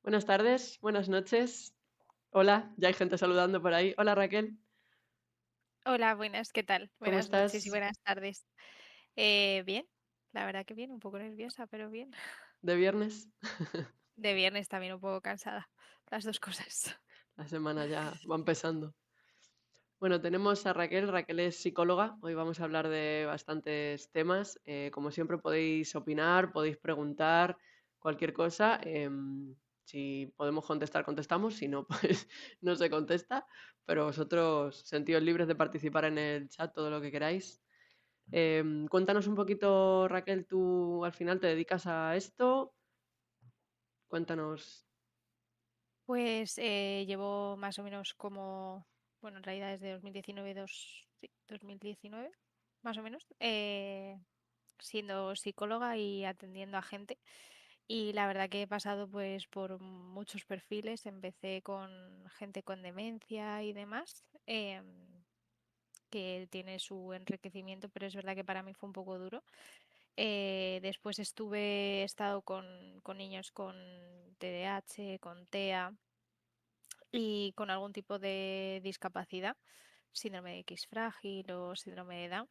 Buenas tardes, buenas noches. Hola, ya hay gente saludando por ahí. Hola Raquel, Hola, buenas, ¿qué tal? ¿cómo Buenas noches y estás? buenas tardes. Bien, la verdad que bien, un poco nerviosa, pero bien. ¿De viernes? De viernes también un poco cansada, las dos cosas. La semana ya va empezando. Bueno, tenemos a Raquel. Raquel es psicóloga. Hoy vamos a hablar de bastantes temas. Como siempre podéis opinar, podéis preguntar cualquier cosa. Si podemos contestar, contestamos. Si no, pues no se contesta. Pero vosotros sentidos libres de participar en el chat todo lo que queráis. Cuéntanos un poquito, Raquel, tú al final te dedicas a esto. Cuéntanos. Pues llevo más o menos bueno, en realidad desde 2019, sí, 2019, más o menos, siendo psicóloga y atendiendo a gente. Y la verdad que he pasado pues por muchos perfiles. Empecé con gente con demencia y demás. Que tiene su enriquecimiento, pero es verdad que para mí fue un poco duro. Después he estado con niños con TDAH, con TEA y con algún tipo de discapacidad, síndrome de X frágil o síndrome de Down.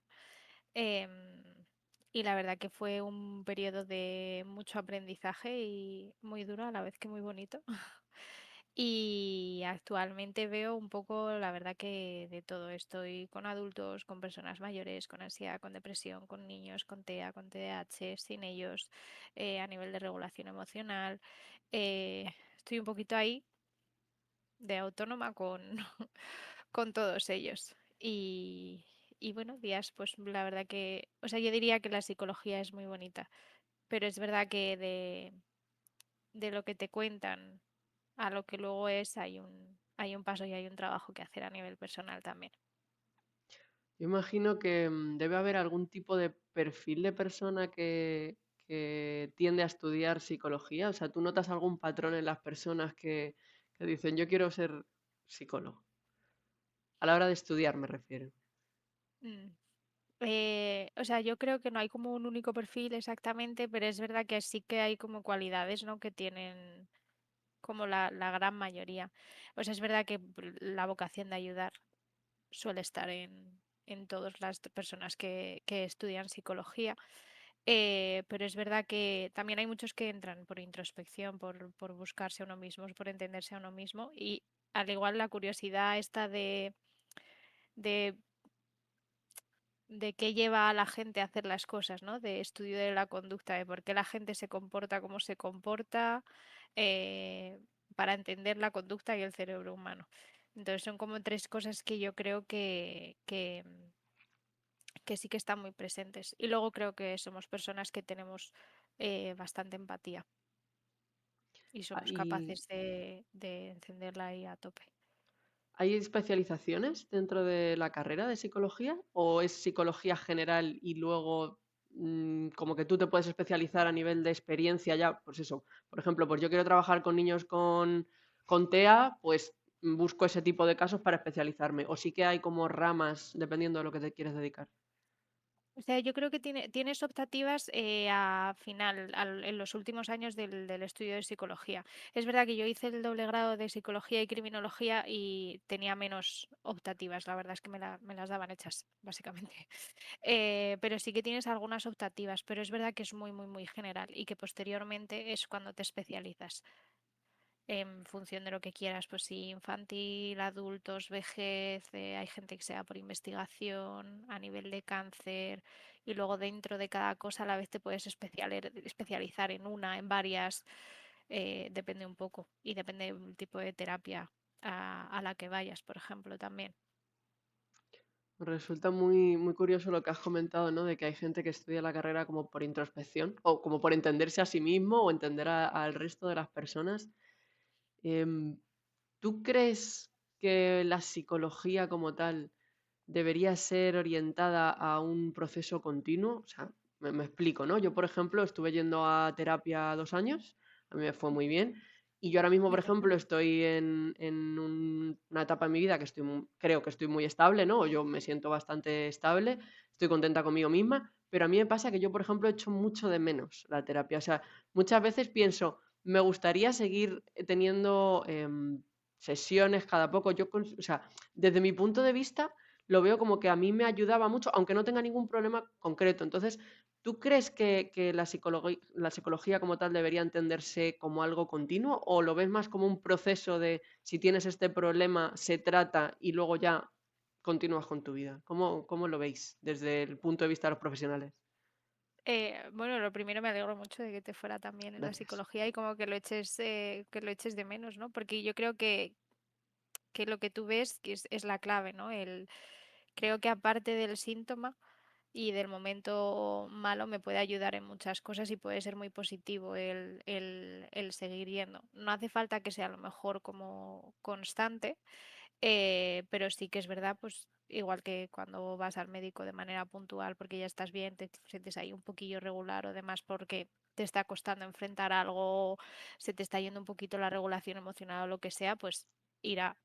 Em, y la verdad que fue un periodo de mucho aprendizaje y muy duro a la vez que muy bonito. Y actualmente veo un poco, la verdad que de todo. Estoy con adultos, con personas mayores, con ansiedad, con depresión, con niños, con TEA, con TDAH, sin ellos, a nivel de regulación emocional. Estoy un poquito ahí de autónoma con todos ellos. Y bueno, días, pues la verdad que, o sea, yo diría que la psicología es muy bonita, pero es verdad que de lo que te cuentan a lo que luego es, hay un paso y hay un trabajo que hacer a nivel personal también. Yo imagino que debe haber algún tipo de perfil de persona que tiende a estudiar psicología. O sea, ¿tú notas algún patrón en las personas que dicen yo quiero ser psicólogo? A la hora de estudiar me refiero. Mm. O sea, yo creo que no hay como un único perfil exactamente, pero es verdad que sí que hay como cualidades, ¿no? Que tienen como la gran mayoría. O sea, es verdad que la vocación de ayudar suele estar en todas las personas que estudian psicología. Pero es verdad que también hay muchos que entran por introspección, por buscarse a uno mismo, por entenderse a uno mismo. Y al igual la curiosidad esta de, de qué lleva a la gente a hacer las cosas, ¿no? De estudio de la conducta, de por qué la gente se comporta como se comporta, eh, para entender la conducta y el cerebro humano. Entonces son como tres cosas que yo creo que sí que están muy presentes. Y luego creo que somos personas que tenemos bastante empatía y Ah, somos ¿y capaces de encenderla ahí a tope. hay especializaciones dentro de la carrera de psicología o es psicología general y luego como que tú te puedes especializar a nivel de experiencia ya? Pues eso, por ejemplo, pues yo quiero trabajar con niños con TEA, pues busco ese tipo de casos para especializarme. O sí que hay como ramas dependiendo de lo que te quieres dedicar. O sea, yo creo que tienes optativas en los últimos años del estudio de psicología. Es verdad que yo hice el doble grado de psicología y criminología y tenía menos optativas. La verdad es que me las daban hechas, básicamente. Pero sí que tienes algunas optativas, pero es verdad que es muy, muy, muy general y que posteriormente es cuando te especializas en función de lo que quieras, pues si infantil, adultos, vejez, hay gente que sea por investigación, a nivel de cáncer, y luego dentro de cada cosa a la vez te puedes especializar en una, en varias, depende un poco, y depende del tipo de terapia a la que vayas, por ejemplo, también. Resulta muy, muy curioso lo que has comentado, ¿no? De que hay gente que estudia la carrera como por introspección o como por entenderse a sí mismo o entender al resto de las personas. Em, ¿Tú crees que la psicología como tal debería ser orientada a un proceso continuo? O sea, me explico, ¿no? Yo, por ejemplo, estuve yendo a terapia 2 años, a mí me fue muy bien, y yo ahora mismo, por Ujú. ejemplo, estoy en una etapa en mi vida que creo que estoy muy estable, ¿no? O yo me siento bastante estable, estoy contenta conmigo misma, pero a mí me pasa que yo, por ejemplo, echo mucho de menos la terapia. O sea, muchas veces pienso, me gustaría seguir teniendo sesiones cada poco. O sea, desde mi punto de vista, lo veo como que a mí me ayudaba mucho, aunque no tenga ningún problema concreto. Entonces, ¿tú crees que la psicología como tal debería entenderse como algo continuo o lo ves más como un proceso de si tienes este problema, se trata y luego ya continúas con tu vida? ¿Cómo lo veis desde el punto de vista de los profesionales? Bueno, lo primero me alegro mucho de que te fuera también en la Gracias. psicología y como que lo eches de menos, ¿no? Porque yo creo que lo que tú ves que es la clave, ¿no? Creo que aparte del síntoma y del momento malo me puede ayudar en muchas cosas y puede ser muy positivo el seguir yendo. No hace falta que sea a lo mejor como constante, pero sí que es verdad, pues igual que cuando vas al médico de manera puntual porque ya estás bien, te sientes ahí un poquillo regular o demás porque te está costando enfrentar algo, se te está yendo un poquito la regulación emocional o lo que sea, pues irá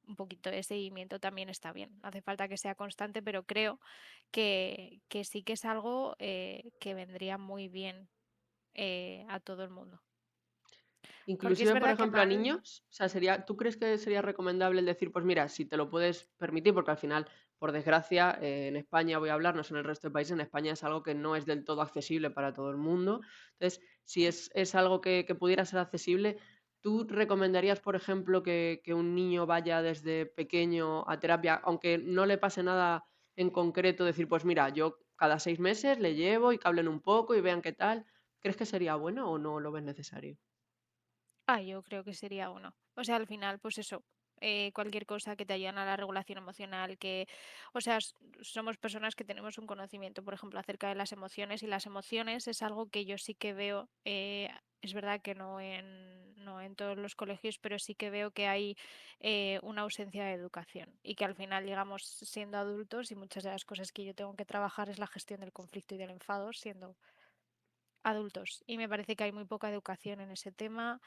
un poquito de seguimiento también está bien. No hace falta que sea constante, pero creo que sí que es algo que vendría muy bien a todo el mundo. Porque es Inclusive, por verdad que ejemplo, a mal, niños, o sea, ¿tú crees que sería recomendable el decir, pues mira, si te lo puedes permitir, porque al final, por desgracia, en España voy a hablar, no sé en el resto de países, en España es algo que no es del todo accesible para todo el mundo. Entonces, si sí. es algo que pudiera ser accesible, ¿tú recomendarías, por ejemplo, que un niño vaya desde pequeño a terapia, aunque no le pase nada en concreto, decir, pues mira, yo cada 6 meses le llevo y que hablen un poco y vean qué tal? ¿Crees que sería bueno o no lo ves necesario? Yo creo que sería uno. O sea, al final, pues eso, cualquier cosa que te ayude a la regulación emocional, o sea, somos personas que tenemos un conocimiento, por ejemplo, acerca de las emociones y las emociones es algo que yo sí que veo, es verdad que no en todos los colegios, pero sí que veo que hay una ausencia de educación y que al final llegamos siendo adultos y muchas de las cosas que yo tengo que trabajar es la gestión del conflicto y del enfado siendo adultos. Y me parece que hay muy poca educación en ese tema,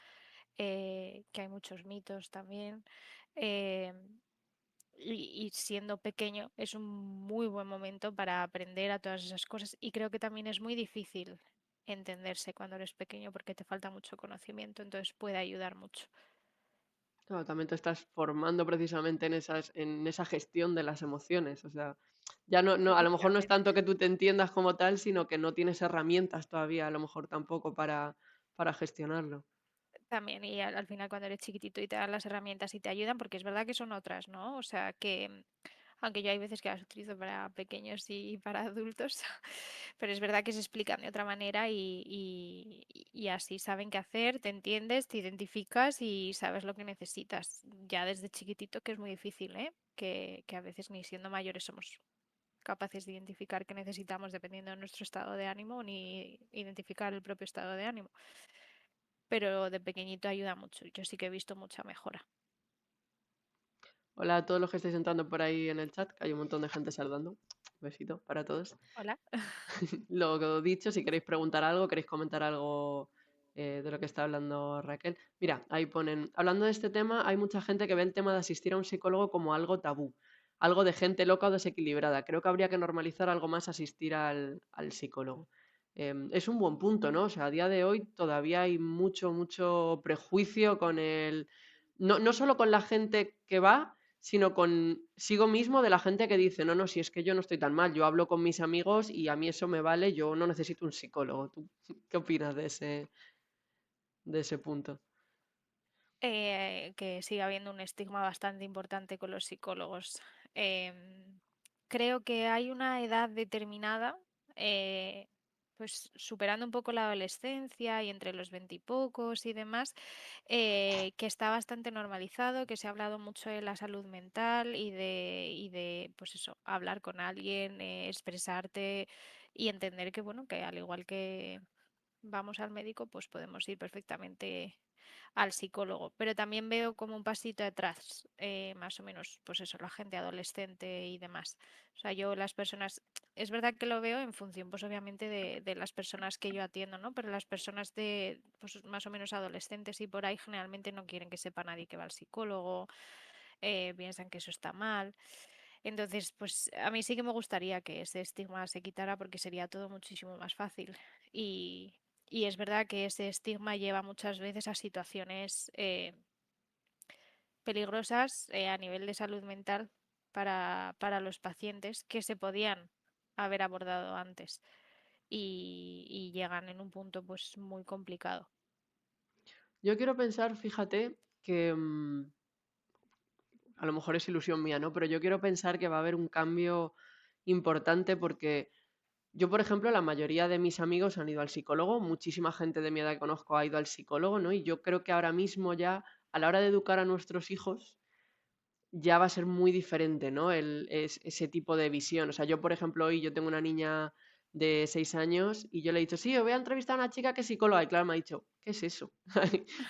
que hay muchos mitos también. eh, y siendo pequeño es un muy buen momento para aprender a todas esas cosas. Y creo que también es muy difícil entenderse cuando eres pequeño porque te falta mucho conocimiento, entonces puede ayudar mucho. Claro, también te estás formando precisamente en esa gestión de las emociones. O sea, ya a lo mejor no es Efectivamente. tanto que tú te entiendas como tal, sino que no tienes herramientas todavía, a lo mejor tampoco para gestionarlo. También, y al final cuando eres chiquitito y te dan las herramientas y te ayudan, porque es verdad que son otras, ¿no? O sea, aunque yo hay veces que las utilizo para pequeños y para adultos, pero es verdad que se explican de otra manera y así saben qué hacer, te entiendes, te identificas y sabes lo que necesitas. Ya desde chiquitito, que es muy difícil, ¿eh? Que a veces ni siendo mayores somos capaces de identificar qué necesitamos dependiendo de nuestro estado de ánimo, ni identificar el propio estado de ánimo, pero de pequeñito ayuda mucho. Yo sí que he visto mucha mejora. Hola a todos los que estáis entrando por ahí en el chat, que hay un montón de gente saludando. Un besito para todos. Hola. Lo dicho, si queréis preguntar algo, queréis comentar algo de lo que está hablando Raquel. Mira, ahí ponen, hablando de este tema, hay mucha gente que ve el tema de asistir a un psicólogo como algo tabú, algo de gente loca o desequilibrada. Creo que habría que normalizar algo más asistir al psicólogo. Es un buen punto, ¿no? O sea, a día de hoy todavía hay mucho prejuicio con el... No solo con la gente que va, sino consigo mismo de la gente que dice, no, no, si es que yo no estoy tan mal, yo hablo con mis amigos y a mí eso me vale, yo no necesito un psicólogo. ¿Tú qué opinas de ese punto? Que sigue habiendo un estigma bastante importante con los psicólogos. Creo que hay una edad determinada, eh, pues superando un poco la adolescencia y entre los veintipocos y demás, que está bastante normalizado, que se ha hablado mucho de la salud mental y de pues eso, hablar con alguien, expresarte y entender que, bueno, que al igual que vamos al médico, pues podemos ir perfectamente al psicólogo. Pero también veo como un pasito atrás, más o menos, pues eso, la gente adolescente y demás. O sea, yo las personas, es verdad que lo veo en función, pues obviamente de las personas que yo atiendo, ¿no? Pero las personas de, pues más o menos adolescentes y por ahí generalmente no quieren que sepa nadie que va al psicólogo, piensan que eso está mal. Entonces, pues a mí sí que me gustaría que ese estigma se quitara porque sería todo muchísimo más fácil. Y, Y es verdad que ese estigma lleva muchas veces a situaciones peligrosas a nivel de salud mental para los pacientes que se podían haber abordado antes y llegan en un punto pues muy complicado. Yo quiero pensar, fíjate, que a lo mejor es ilusión mía, ¿no? Pero yo quiero pensar que va a haber un cambio importante porque yo, por ejemplo, la mayoría de mis amigos han ido al psicólogo, muchísima gente de mi edad que conozco ha ido al psicólogo, ¿no? Y yo creo que ahora mismo ya, a la hora de educar a nuestros hijos, ya va a ser muy diferente, ¿no? Ese tipo de visión. O sea, yo, por ejemplo, hoy yo tengo una niña de 6 años y yo le he dicho, sí, yo voy a entrevistar a una chica que es psicóloga. Y claro, me ha dicho, ¿qué es eso?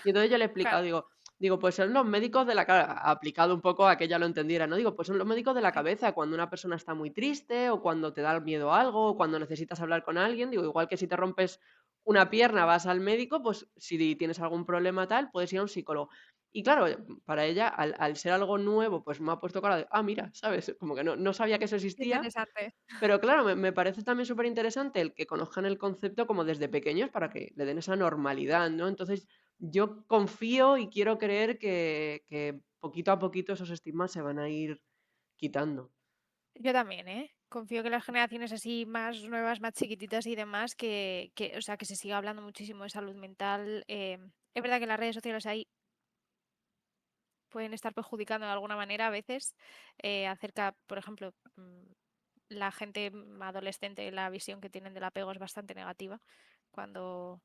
Y entonces yo le he explicado, Claro, digo, pues son los médicos de la cabeza, aplicado un poco a que ella lo entendiera, ¿no? Digo, pues son los médicos de la sí, cabeza, cuando una persona está muy triste o cuando te da miedo a algo o cuando necesitas hablar con alguien, digo, igual que si te rompes una pierna vas al médico, pues si tienes algún problema tal, puedes ir a un psicólogo. Y claro, para ella, al ser algo nuevo, pues me ha puesto cara de, ah, mira, ¿sabes? Como que no sabía que eso qué existía, interesante. pero claro, me parece también súper interesante el que conozcan el concepto como desde pequeños para que le den esa normalidad, ¿no? Entonces, yo confío y quiero creer que poquito a poquito esos estigmas se van a ir quitando. Yo también, ¿eh? Confío que las generaciones así más nuevas, más chiquititas y demás, o sea, que se siga hablando muchísimo de salud mental. Es verdad que las redes sociales ahí pueden estar perjudicando de alguna manera a veces acerca, por ejemplo, la gente adolescente, la visión que tienen del apego es bastante negativa. Cuando,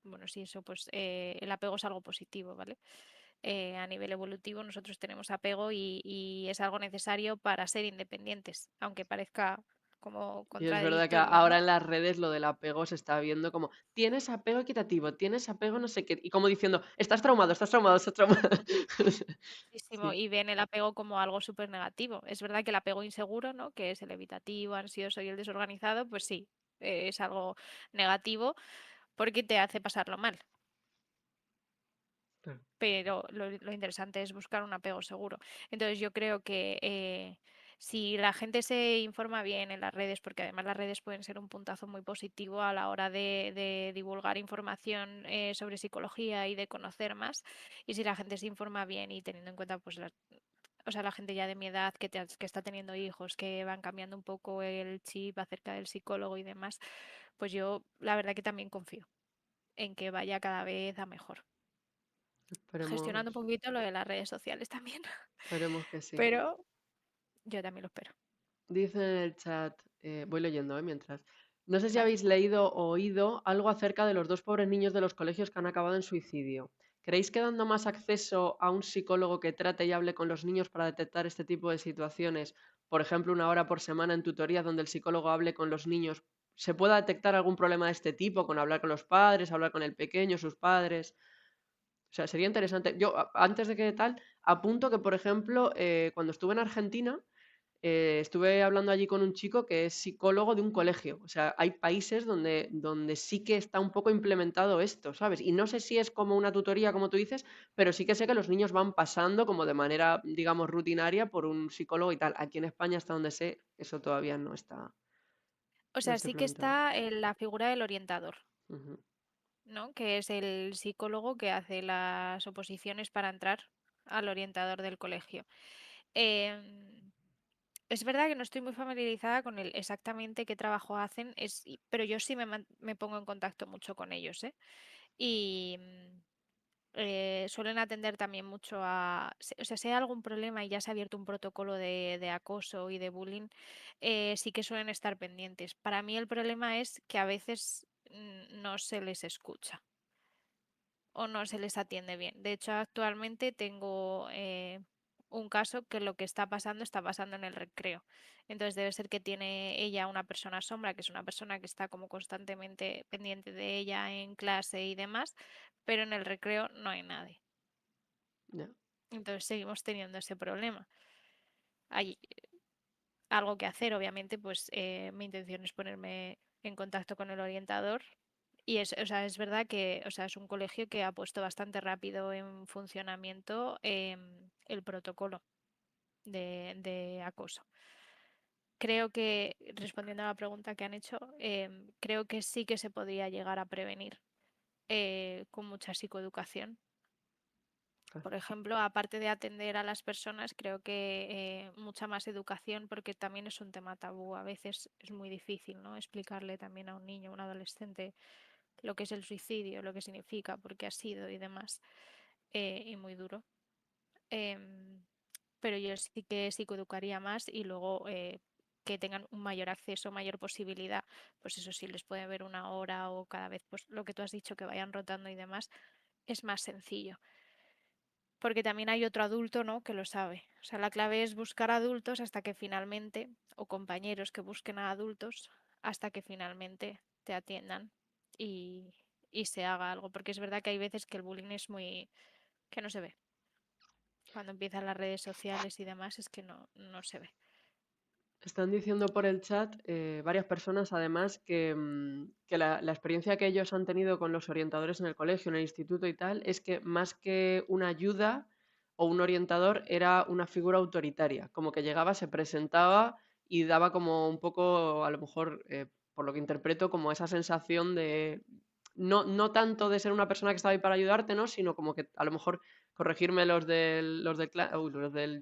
bueno, sí, eso, pues el apego es algo positivo, ¿vale? A nivel evolutivo nosotros tenemos apego y es algo necesario para ser independientes, aunque parezca como Y es verdad que contradictorio, ahora ¿no? en las redes lo del apego se está viendo como, tienes apego equitativo, tienes apego no sé qué, y como diciendo, estás traumado, estás traumado, estás traumado. Muchísimo, Sí, y ven el apego como algo súper negativo. Es verdad que el apego inseguro, ¿no? Que es el evitativo, ansioso y el desorganizado, pues sí, es algo negativo porque te hace pasarlo mal. claro. Pero lo interesante es buscar un apego seguro. Entonces yo creo que si la gente se informa bien en las redes, porque además las redes pueden ser un puntazo muy positivo a la hora de divulgar información sobre psicología y de conocer más, y si la gente se informa bien y teniendo en cuenta pues o sea, la gente ya de mi edad que está teniendo hijos, que van cambiando un poco el chip acerca del psicólogo y demás, pues yo la verdad que también confío en que vaya cada vez a mejor gestionando un Esperemos, poquito lo de las redes sociales también. esperemos que sí. Pero yo también lo espero. Dice en el chat, voy leyendo, mientras. No sé si Vale. habéis leído o oído algo acerca de los dos pobres niños de los colegios que han acabado en suicidio. ¿Creéis que dando más acceso a un psicólogo que trate y hable con los niños para detectar este tipo de situaciones, por ejemplo, una hora por semana en tutorías donde el psicólogo hable con los niños, se pueda detectar algún problema de este tipo, con hablar con los padres, hablar con el pequeño, sus padres? O sea, sería interesante. Yo, antes de que tal, apunto que, por ejemplo, cuando estuve en Argentina, estuve hablando allí con un chico que es psicólogo de un colegio. O sea, hay países donde sí que está un poco implementado esto, ¿sabes? Y no sé si es como una tutoría, como tú dices, pero sí que sé que los niños van pasando como de manera, digamos, rutinaria por un psicólogo y tal. Aquí en España, hasta donde sé, eso todavía O no sea, está sí que implementado. está en la figura del orientador, Ujú. ¿no? Que es el psicólogo que hace las oposiciones para entrar al orientador del colegio. Em, es verdad que no estoy muy familiarizada con el exactamente qué trabajo hacen, pero yo sí me pongo en contacto mucho con ellos, ¿eh? Y suelen atender también mucho o sea, si hay algún problema y ya se ha abierto un protocolo de acoso y de bullying, sí que suelen estar pendientes. Para mí el problema es que a veces no se les escucha o no se les atiende bien. De hecho, actualmente tengo un caso que lo que está pasando en el recreo. Entonces debe ser que tiene ella una persona sombra, que es una persona que está como constantemente pendiente de ella en clase y demás, pero en el recreo no hay nadie. Ya, Entonces seguimos teniendo ese problema. Hay algo que hacer, obviamente, pues mi intención es ponerme en contacto con el orientador. Y o sea, es verdad que, o sea, es un colegio que ha puesto bastante rápido en funcionamiento el protocolo de acoso. Creo que, respondiendo a la pregunta que han hecho, creo que sí que se podría llegar a prevenir con mucha psicoeducación. Ah, Por ejemplo, aparte de atender a las personas, creo que mucha más educación, porque también es un tema tabú. A veces es muy difícil, ¿no? Explicarle también a un niño, a un adolescente, lo que es el suicidio, lo que significa, por qué ha sido y demás. Y muy duro. Em, pero yo sí que psicoeducaría más y luego que tengan un mayor acceso, mayor posibilidad, pues eso sí, les puede ver una hora o cada vez, pues lo que tú has dicho, que vayan rotando y demás, es más sencillo. Porque también hay otro adulto, ¿no? Que lo sabe. O sea, la clave es buscar adultos hasta que finalmente, o compañeros que busquen a adultos, hasta que finalmente te atiendan y, y se haga algo. Porque es verdad que hay veces que el bullying es muy, que no se ve. Cuando empiezan las redes sociales y demás, es que no se ve. están diciendo por el chat varias personas además que, que la experiencia que ellos han tenido con los orientadores en el colegio, en el instituto y tal, es que más que una ayuda o un orientador era una figura autoritaria, como que llegaba, se presentaba y daba como un poco, a lo mejor, por lo que interpreto, como esa sensación de, no tanto de ser una persona que estaba ahí para ayudarte, ¿no? Sino como que a lo mejor corregirme los del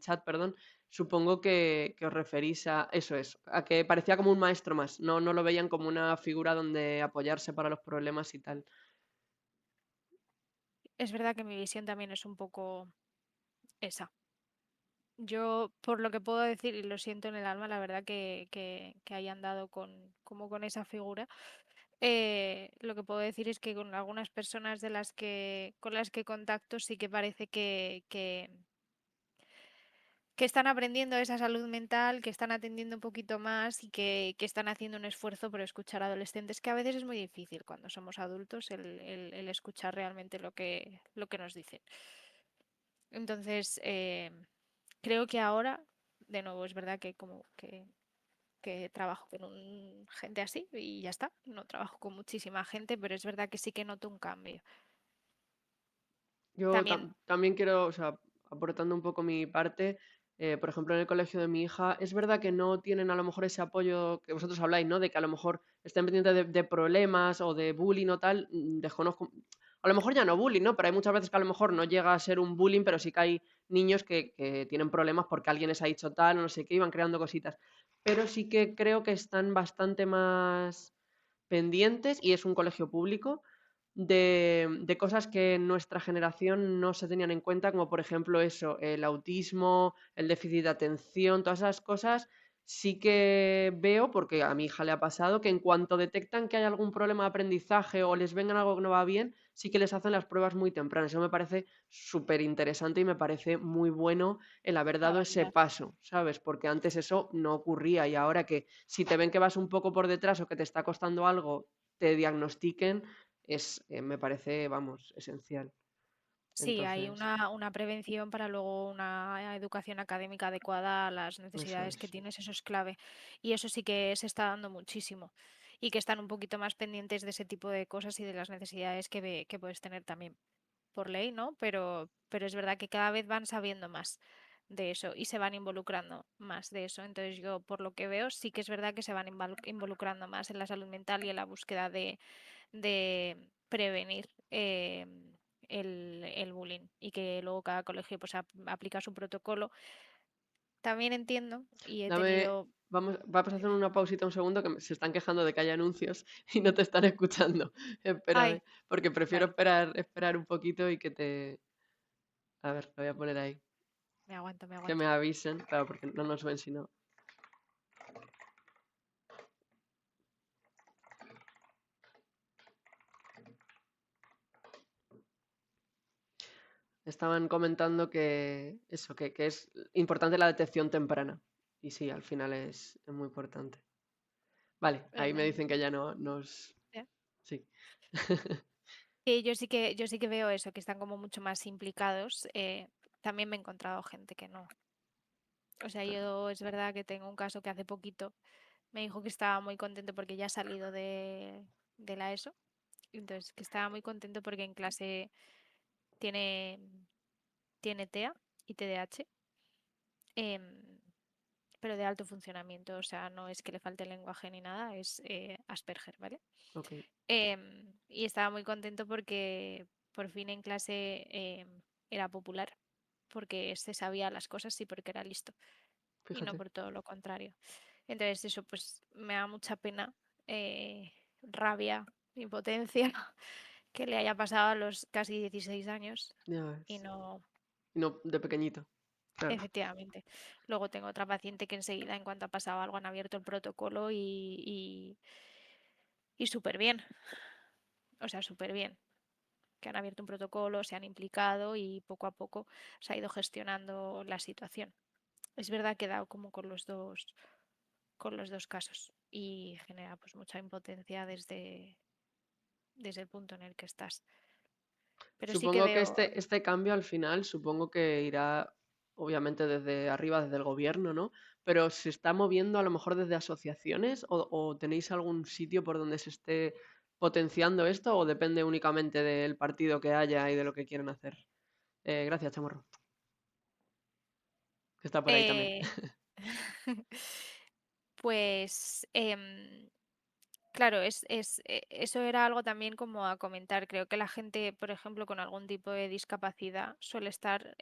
chat, perdón. Supongo que os referís a eso es, a que parecía como un maestro más, no lo veían como una figura donde apoyarse para los problemas y tal. Es verdad que mi visión también es un poco esa. Yo, por lo que puedo decir, y lo siento en el alma, la verdad que hayan dado como con esa figura. Lo que puedo decir es que con algunas personas con las que contacto sí que parece que están aprendiendo esa salud mental, que están atendiendo un poquito más y que están haciendo un esfuerzo por escuchar a adolescentes, que a veces es muy difícil cuando somos adultos el escuchar realmente lo que nos dicen. Entonces, creo que ahora, de nuevo, es verdad que que trabajo con gente así y ya está. No trabajo con muchísima gente, pero es verdad que sí que noto un cambio. Yo También, también quiero, o sea, aportando un poco mi parte, por ejemplo, en el colegio de mi hija, es verdad que no tienen a lo mejor ese apoyo que vosotros habláis, ¿no? De que a lo mejor estén pendientes de problemas o de bullying o tal, desconozco. A lo mejor ya no bullying, ¿no? Pero hay muchas veces que a lo mejor no llega a ser un bullying, pero sí que hay niños que tienen problemas porque alguien les ha dicho tal, o no sé qué, iban creando cositas. Pero sí que creo que están bastante más pendientes y es un colegio público de cosas que en nuestra generación no se tenían en cuenta, como por ejemplo eso, el autismo, el déficit de atención, todas esas cosas. Sí que veo, porque a mi hija le ha pasado, que en cuanto detectan que hay algún problema de aprendizaje o les vengan algo que no va bien, sí que les hacen las pruebas muy tempranas. Eso me parece súper interesante y me parece muy bueno el haber a dado ese valorar. paso, ¿sabes? Porque antes eso no ocurría y ahora que si te ven que vas un poco por detrás o que te está costando algo, te diagnostiquen, me parece, vamos, esencial. Sí, hay Entonces, una prevención para luego una educación académica adecuada a las eso necesidades que es. tienes, eso es clave. Y eso sí que se está dando muchísimo. Y que están un poquito más pendientes de ese tipo de cosas y de las necesidades que puedes tener también por ley, ¿no? Pero es verdad que cada vez van sabiendo más de eso y se van involucrando más de eso. Entonces yo, por lo que veo, sí que es verdad que se van involucrando más en la salud mental y en la búsqueda de prevenir el bullying y que luego cada colegio pues aplica su protocolo. También entiendo y he Dame, tenido... vamos a hacer una pausita un segundo que se están quejando de que hay anuncios y no te están escuchando. Espérame, Ay, porque prefiero vale, esperar un poquito y que te... A ver, lo voy a poner ahí. me aguanto, me Que aguanto. me avisen, claro, porque no nos ven si no. Estaban comentando que eso, que es importante la detección temprana. Y sí, al final es muy importante. Vale, ahí me dicen que ya no nos... ¿Eh? Sí. Sí, yo sí que veo eso, que están como mucho más implicados. También me he encontrado gente que no. O sea, yo es verdad que tengo un caso que hace poquito me dijo que estaba muy contento porque ya ha salido de la ESO. Entonces, que estaba muy contento porque en clase tiene, tiene TEA y TDAH. em, pero de alto funcionamiento, o sea, no es que le falte el lenguaje ni nada, es Asperger, ¿vale? Ok, Y estaba muy contento porque por fin en clase era popular, porque se sabía las cosas y porque era listo, y no fíjate. por todo lo contrario. Entonces eso pues me da mucha pena, rabia, impotencia que le haya pasado a los casi 16 años Ya y ves. no, Y no de pequeñito, claro. efectivamente. Luego tengo otra paciente que enseguida, en cuanto ha pasado algo, han abierto el protocolo y súper bien, o sea, súper bien, que han abierto un protocolo, se han implicado y poco a poco se ha ido gestionando la situación. Es verdad que he dado como con los dos casos y genera pues mucha impotencia desde el punto en el que estás. Pero sí que Supongo que veo, este cambio al final, supongo que irá obviamente desde arriba, desde el gobierno, ¿no? Pero ¿se está moviendo a lo mejor desde asociaciones o tenéis algún sitio por donde se esté potenciando esto o depende únicamente del partido que haya y de lo que quieran hacer? Gracias, Chamorro, que está por ahí también. eh, pues claro, eso era algo también como a comentar. Creo que la gente, por ejemplo, con algún tipo de discapacidad suele estar,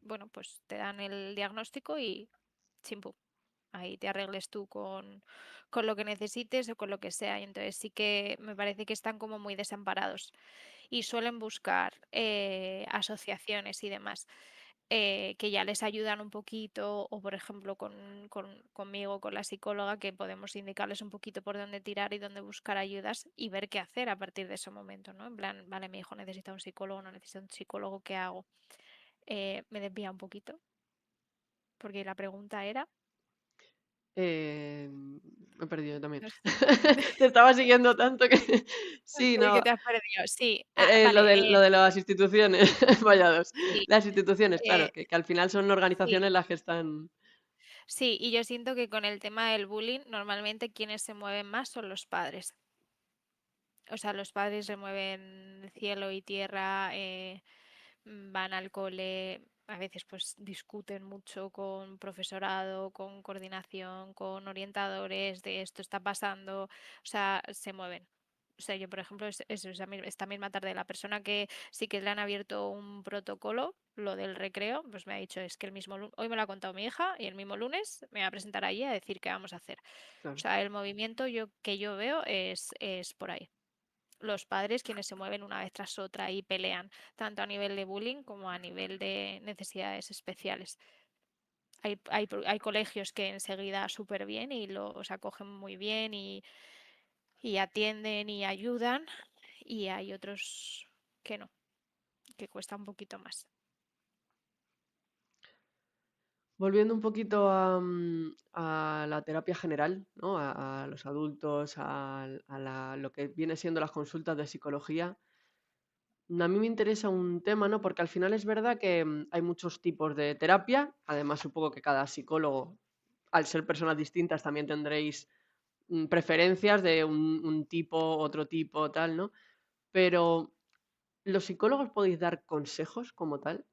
bueno, pues te dan el diagnóstico y chimpú. Ahí te arregles tú con lo que necesites o con lo que sea. Y entonces sí que me parece que están como muy desamparados y suelen buscar asociaciones y demás que ya les ayudan un poquito o por ejemplo conmigo, con la psicóloga, que podemos indicarles un poquito por dónde tirar y dónde buscar ayudas y ver qué hacer a partir de ese momento, ¿no? En plan, vale, mi hijo necesita un psicólogo, no necesita un psicólogo, ¿qué hago? Me desvía un poquito porque la pregunta era... Me he perdido yo también. no sé. Te estaba siguiendo tanto que sí, ¿El que no. te has perdido? Sí, vale, Lo de las instituciones, vaya dos. sí. Las instituciones, claro, eh, que al final son sí, organizaciones las que están. sí, y yo siento que con el tema del bullying, normalmente quienes se mueven más son los padres. O sea, los padres remueven cielo y tierra, van al cole, a veces pues discuten mucho con profesorado, con coordinación, con orientadores de esto está pasando, o sea, se mueven. O sea, yo, por ejemplo, esta misma tarde la persona que sí que le han abierto un protocolo, lo del recreo, pues me ha dicho, es que hoy me lo ha contado mi hija y el mismo lunes me va a presentar allí a decir qué vamos a hacer. O Claro. sea, el movimiento que yo veo es por ahí, los padres quienes se mueven una vez tras otra y pelean, tanto a nivel de bullying como a nivel de necesidades especiales. Hay colegios que enseguida súper bien y los acogen muy bien y atienden y ayudan, y hay otros que no, que cuesta un poquito más. Volviendo un poquito a la terapia general, ¿no? A los adultos, lo que viene siendo las consultas de psicología. A mí me interesa un tema, ¿no? Porque al final es verdad que hay muchos tipos de terapia. Además, supongo que cada psicólogo, al ser personas distintas, también tendréis preferencias de un tipo, otro tipo, tal, ¿no? Pero, ¿los psicólogos podéis dar consejos como tal?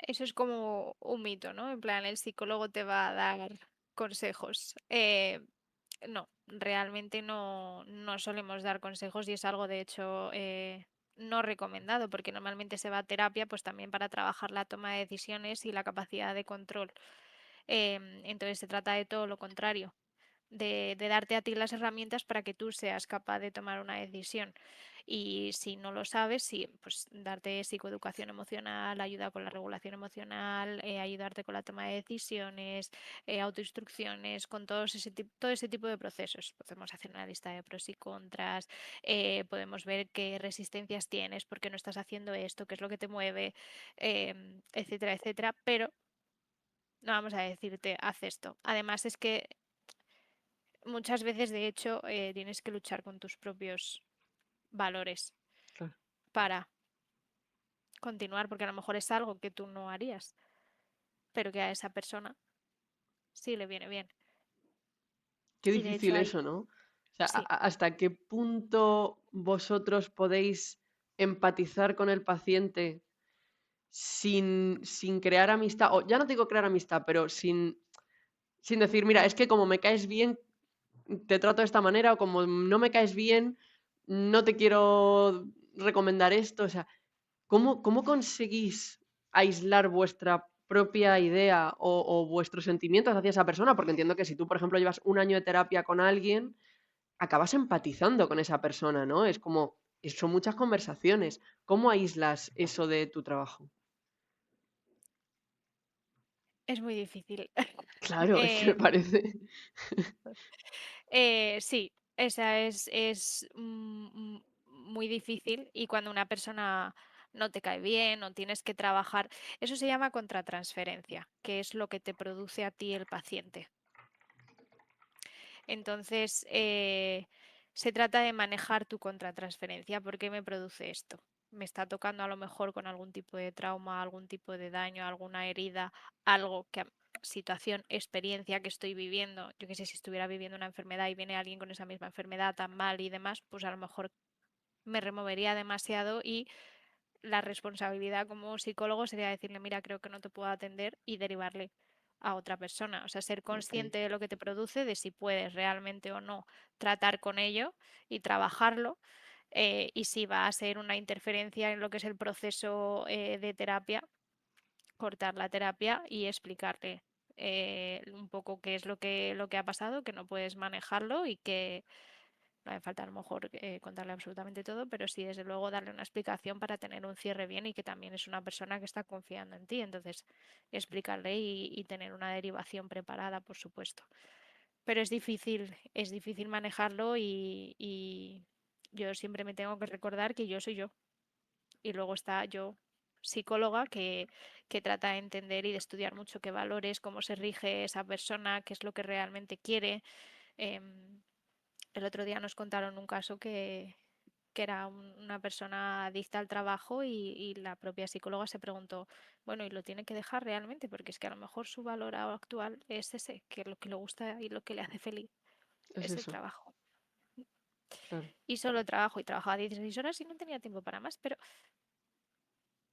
Eso es como un mito, ¿no? En plan, el psicólogo te va a dar consejos. No, realmente no solemos dar consejos y es algo, de hecho, no recomendado, porque normalmente se va a terapia pues también para trabajar la toma de decisiones y la capacidad de control. Entonces se trata de todo lo contrario, de darte a ti las herramientas para que tú seas capaz de tomar una decisión. Y si no lo sabes, sí, pues darte psicoeducación emocional, ayuda con la regulación emocional, ayudarte con la toma de decisiones, autoinstrucciones, con todo ese tipo de procesos. Podemos hacer una lista de pros y contras, podemos ver qué resistencias tienes, por qué no estás haciendo esto, qué es lo que te mueve, etcétera, etcétera. Pero no vamos a decirte, haz esto. Además, es que muchas veces, de hecho, tienes que luchar con tus propios valores Claro. para continuar, porque a lo mejor es algo que tú no harías, pero que a esa persona sí le viene bien. Qué Y de hecho difícil hay, eso, ¿no? O sea, sí, ¿hasta qué punto vosotros podéis empatizar con el paciente sin crear amistad, o ya no digo crear amistad, pero sin decir, mira, es que como me caes bien, te trato de esta manera, o como no me caes bien, no te quiero recomendar esto. O sea, ¿cómo conseguís aislar vuestra propia idea o vuestros sentimientos hacia esa persona? Porque entiendo que si tú, por ejemplo, llevas un año de terapia con alguien, acabas empatizando con esa persona, ¿no? Es como, son muchas conversaciones. ¿Cómo aíslas eso de tu trabajo? Es muy difícil. Claro, es que me Em, parece. sí, esa es muy difícil y cuando una persona no te cae bien o tienes que trabajar, eso se llama contratransferencia, que es lo que te produce a ti el paciente. Entonces, se trata de manejar tu contratransferencia. ¿Por qué me produce esto? Me está tocando a lo mejor con algún tipo de trauma, algún tipo de daño, alguna herida, algo que situación, experiencia que estoy viviendo. Yo qué sé, si estuviera viviendo una enfermedad y viene alguien con esa misma enfermedad tan mal y demás, pues a lo mejor me removería demasiado y la responsabilidad como psicólogo sería decirle, mira, creo que no te puedo atender y derivarle a otra persona. O sea, ser Ok, consciente de lo que te produce, de si puedes realmente o no tratar con ello y trabajarlo. Y si va a ser una interferencia en lo que es el proceso de terapia, cortar la terapia y explicarle un poco qué es lo que ha pasado, que no puedes manejarlo y que no hace falta a lo mejor contarle absolutamente todo, pero sí desde luego darle una explicación para tener un cierre bien y que también es una persona que está confiando en ti. Entonces, explicarle y tener una derivación preparada, por supuesto. Pero es difícil manejarlo y yo siempre me tengo que recordar que yo soy yo. Y luego está yo, psicóloga, que trata de entender y de estudiar mucho qué valores, cómo se rige esa persona, qué es lo que realmente quiere. Em, el otro día nos contaron un caso que era una persona adicta al trabajo y la propia psicóloga se preguntó, bueno, ¿y lo tiene que dejar realmente? Porque es que a lo mejor su valor actual es ese, que lo que le gusta y lo que le hace feliz es es el eso, trabajo. claro. Y solo trabajo y trabajaba 16 horas y no tenía tiempo para más, pero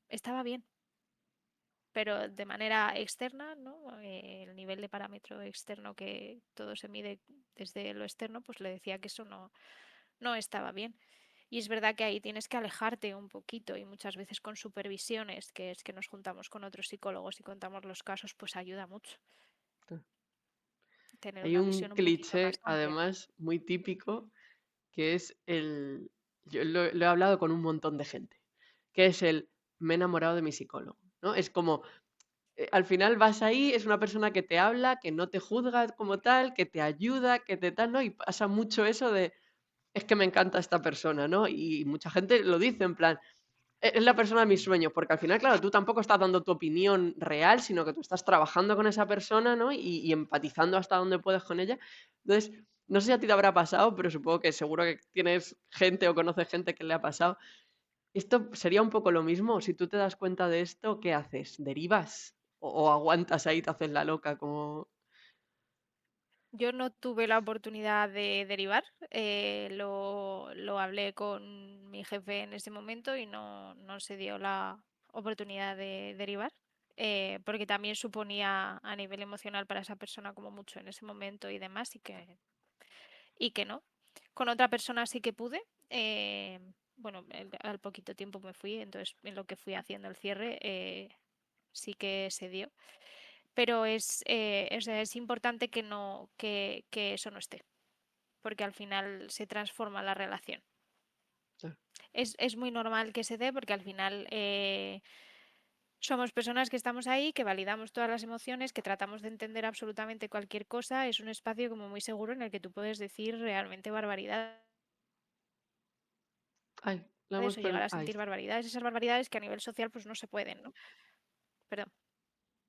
estaba bien. Pero de manera externa, ¿no? El nivel de parámetro externo que todo se mide desde lo externo, pues le decía que eso no estaba bien. Y es verdad que ahí tienes que alejarte un poquito y muchas veces con supervisiones, que es que nos juntamos con otros psicólogos y contamos los casos, pues ayuda mucho Claro. tener Hay una un visión un poquito más cliché, amplia. además, muy típico, que es el. Yo lo he hablado con un montón de gente, que es el me he enamorado de mi psicólogo, ¿no? Es como, al final vas ahí, es una persona que te habla, que no te juzga como tal, que te ayuda, que te tal, ¿no? Y pasa mucho eso de, es que me encanta esta persona, ¿no? Y mucha gente lo dice en plan, es la persona de mis sueños, porque al final, claro, tú tampoco estás dando tu opinión real, sino que tú estás trabajando con esa persona, ¿no? Y empatizando hasta donde puedes con ella. Entonces, no sé si a ti te habrá pasado, pero supongo que seguro que tienes gente o conoces gente que le ha pasado. ¿Esto sería un poco lo mismo? Si tú te das cuenta de esto, ¿qué haces? ¿Derivas? ¿O aguantas ahí, te haces la loca? Como. Yo no tuve la oportunidad de derivar, lo hablé con mi jefe en ese momento y no se dio la oportunidad de derivar, porque también suponía a nivel emocional para esa persona como mucho en ese momento y demás, y que no. Con otra persona sí que pude. Bueno, al poquito tiempo me fui, entonces en lo que fui haciendo el cierre sí que se dio. Pero es importante que no, que eso no esté, porque al final se transforma la relación. Ah, Es muy normal que se dé porque al final somos personas que estamos ahí, que validamos todas las emociones, que tratamos de entender absolutamente cualquier cosa. Es un espacio como muy seguro en el que tú puedes decir realmente barbaridades ay, la hemos o llegar perdido. a Ay, sentir barbaridades, esas barbaridades que a nivel social pues no se pueden, ¿no? Perdón.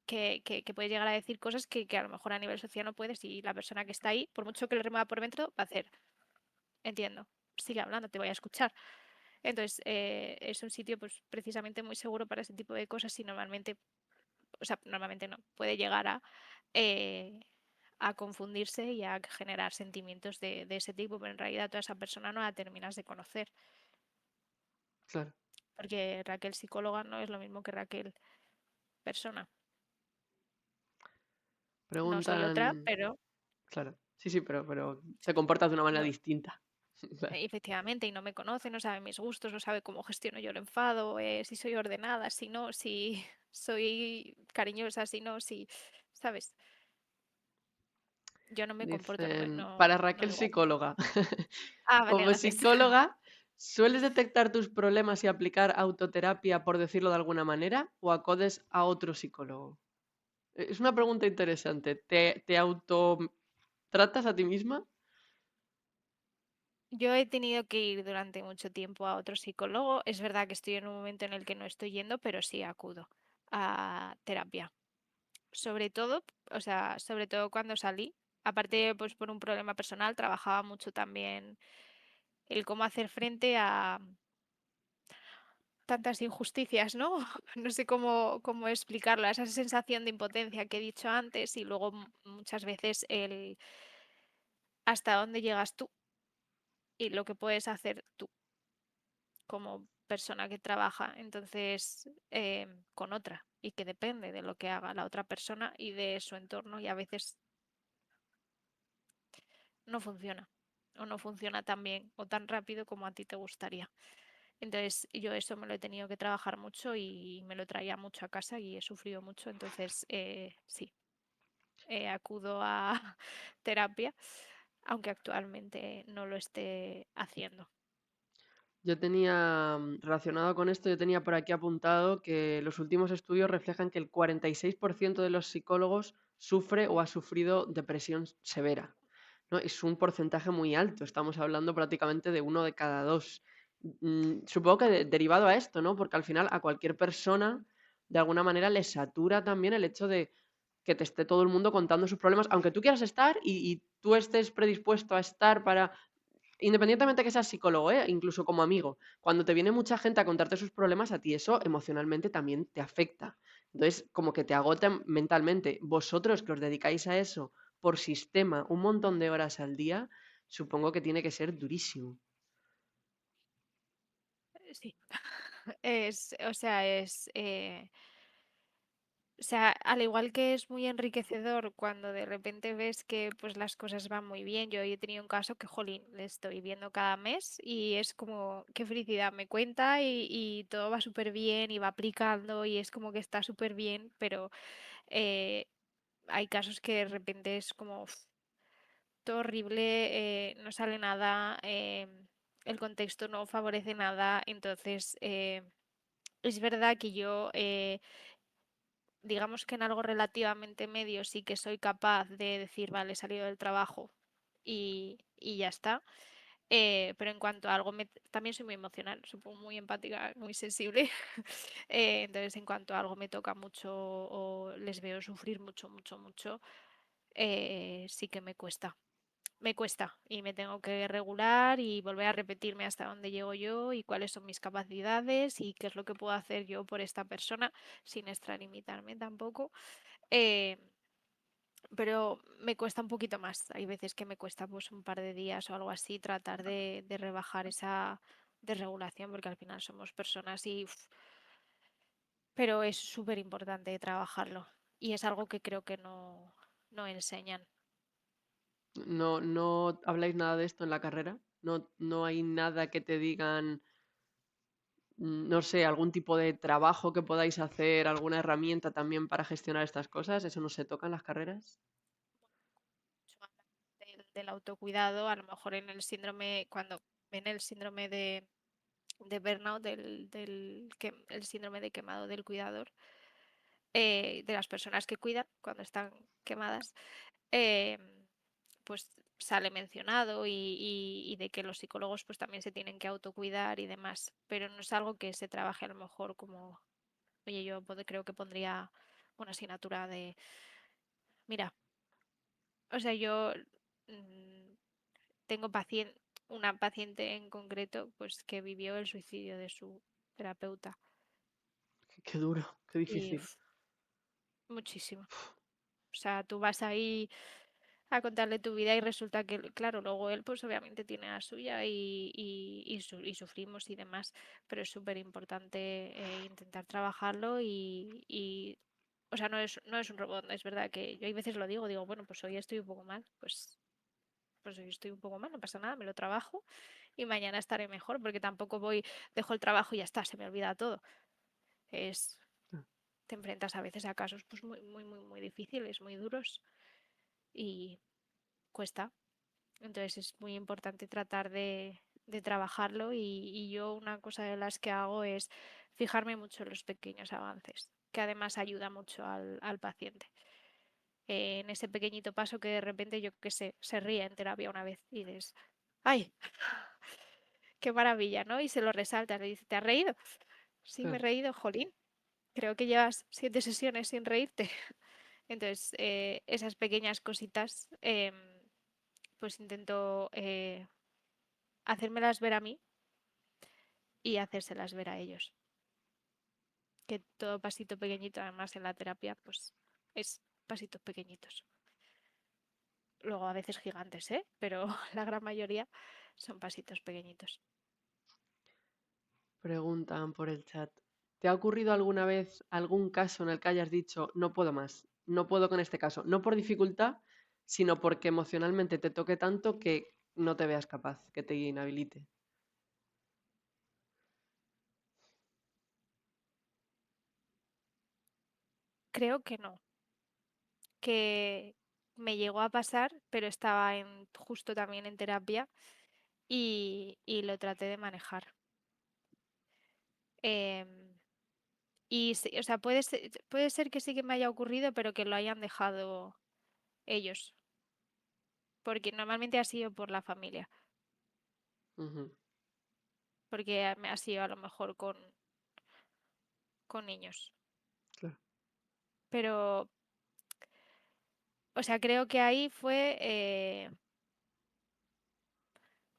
Que puedes llegar a decir cosas que a lo mejor a nivel social no puedes y la persona que está ahí, por mucho que le remueva por dentro, va a hacer, entiendo, sigue hablando, te voy a escuchar. Entonces, es un sitio pues precisamente muy seguro para ese tipo de cosas y normalmente, o sea, normalmente no, puede llegar eh, a confundirse y a generar sentimientos de ese tipo, pero en realidad toda esa persona no la terminas de conocer. claro. porque Raquel psicóloga no es lo mismo que Raquel persona. No soy otra, Preguntan, pero claro, sí, sí, pero te comportas de una manera no, distinta. Claro. efectivamente, y no me conoce, no sabe mis gustos, no sabe cómo gestiono yo el enfado, si soy ordenada, si no, si soy cariñosa, si no, si, ¿sabes? Yo no me comporto, Dicen, para no Raquel igual. psicóloga. Ah, vale, Como gracias. psicóloga, ¿sueles detectar tus problemas y aplicar autoterapia, por decirlo de alguna manera, o acudes a otro psicólogo? Es una pregunta interesante. ¿Te auto tratas a ti misma? Yo he tenido que ir durante mucho tiempo a otro psicólogo. Es verdad que estoy en un momento en el que no estoy yendo, pero sí acudo a terapia. Sobre todo, o sea, sobre todo cuando salí. Aparte, pues por un problema personal, trabajaba mucho también el cómo hacer frente a tantas injusticias, ¿no? No sé cómo explicarlo, esa sensación de impotencia que he dicho antes y luego muchas veces el hasta dónde llegas tú y lo que puedes hacer tú como persona que trabaja, entonces con otra y que depende de lo que haga la otra persona y de su entorno y a veces no funciona o no funciona tan bien o tan rápido como a ti te gustaría. Entonces yo eso me lo he tenido que trabajar mucho y me lo traía mucho a casa y he sufrido mucho, entonces sí, acudo a terapia, aunque actualmente no lo esté haciendo. Yo tenía, relacionado con esto, yo tenía por aquí apuntado que los últimos estudios reflejan que el 46% de los psicólogos sufre o ha sufrido depresión severa, ¿no? Es un porcentaje muy alto, estamos hablando prácticamente de uno de cada dos. Supongo que derivado a esto, ¿no? Porque al final a cualquier persona, de alguna manera, le satura también el hecho de que te esté todo el mundo contando sus problemas, aunque tú quieras estar y tú estés predispuesto a estar para independientemente que seas psicólogo, incluso como amigo, cuando te viene mucha gente a contarte sus problemas, a ti eso emocionalmente también te afecta. Entonces, como que te agota mentalmente. Vosotros que os dedicáis a eso por sistema un montón de horas al día, supongo que tiene que ser durísimo. Sí, o sea, o sea, al igual que es muy enriquecedor cuando de repente ves que pues las cosas van muy bien. Yo he tenido un caso que, jolín, le estoy viendo cada mes y es como, qué felicidad, me cuenta y todo va súper bien y va aplicando y es como que está súper bien, pero eh, hay casos que de repente es como uf, todo horrible, no sale nada, el contexto no favorece nada, entonces es verdad que yo digamos que en algo relativamente medio sí que soy capaz de decir, vale, he salido del trabajo y ya está. Pero en cuanto a algo, también soy muy emocional, supongo muy empática, muy sensible. Entonces, en cuanto a algo me toca mucho o les veo sufrir mucho, mucho, mucho, sí que me cuesta. Me cuesta y me tengo que regular y volver a repetirme hasta dónde llego yo y cuáles son mis capacidades y qué es lo que puedo hacer yo por esta persona sin extralimitarme tampoco. Eh, pero me cuesta un poquito más. Hay veces que me cuesta pues un par de días o algo así tratar de rebajar esa desregulación porque al final somos personas y pero es súper importante trabajarlo y es algo que creo que no enseñan. No habláis nada de esto en la carrera. No hay nada que te digan, no sé, algún tipo de trabajo que podáis hacer, alguna herramienta también para gestionar estas cosas. ¿Eso no se toca en las carreras? Mucho hablan del autocuidado, a lo mejor en el síndrome, cuando ven el síndrome de burnout, el síndrome de quemado del cuidador, de las personas que cuidan cuando están quemadas, eh, pues sale mencionado y de que los psicólogos pues también se tienen que autocuidar y demás, pero no es algo que se trabaje a lo mejor como, oye, yo creo que pondría una asignatura de, mira, o sea, yo tengo una paciente en concreto pues que vivió el suicidio de su terapeuta Qué duro, qué y difícil. muchísimo. O sea, tú vas ahí a contarle tu vida y resulta que, claro, luego él pues obviamente tiene la suya y sufrimos y demás, pero es súper importante intentar trabajarlo o sea, no es un robot, es verdad que yo hay veces lo digo, bueno, pues hoy estoy un poco mal, pues hoy estoy un poco mal, no pasa nada, me lo trabajo y mañana estaré mejor, porque tampoco dejo el trabajo y ya está, se me olvida todo. Es, te enfrentas a veces a casos pues muy, muy, muy, muy difíciles, muy duros y cuesta. Entonces es muy importante tratar de trabajarlo y yo una cosa de las que hago es fijarme mucho en los pequeños avances, que además ayuda mucho al paciente. En ese pequeñito paso que de repente, yo qué sé, se ríe en terapia una vez y dices, ¡ay! ¡Qué maravilla! ¿No? Y se lo resaltas, le dices, ¿te has reído? Sí, me he Claro. reído, jolín. Creo que llevas 7 sesiones sin reírte. Entonces, esas pequeñas cositas, pues intento hacérmelas ver a mí y hacérselas ver a ellos. Que todo pasito pequeñito, además en la terapia, pues es pasitos pequeñitos. Luego a veces gigantes, ¿eh? Pero la gran mayoría son pasitos pequeñitos. Preguntan por el chat. ¿Te ha ocurrido alguna vez algún caso en el que hayas dicho, no puedo más, no puedo con este caso? No por dificultad, sino porque emocionalmente te toque tanto que no te veas capaz, que te inhabilite. Creo que no, que me llegó a pasar, pero estaba justo también en terapia y lo traté de manejar. Em, y sí, o sea, puede ser que sí que me haya ocurrido, pero que lo hayan dejado ellos, porque normalmente ha sido por la familia, Ujú, porque me ha sido a lo mejor con niños. claro. Pero, o sea, creo que ahí fue,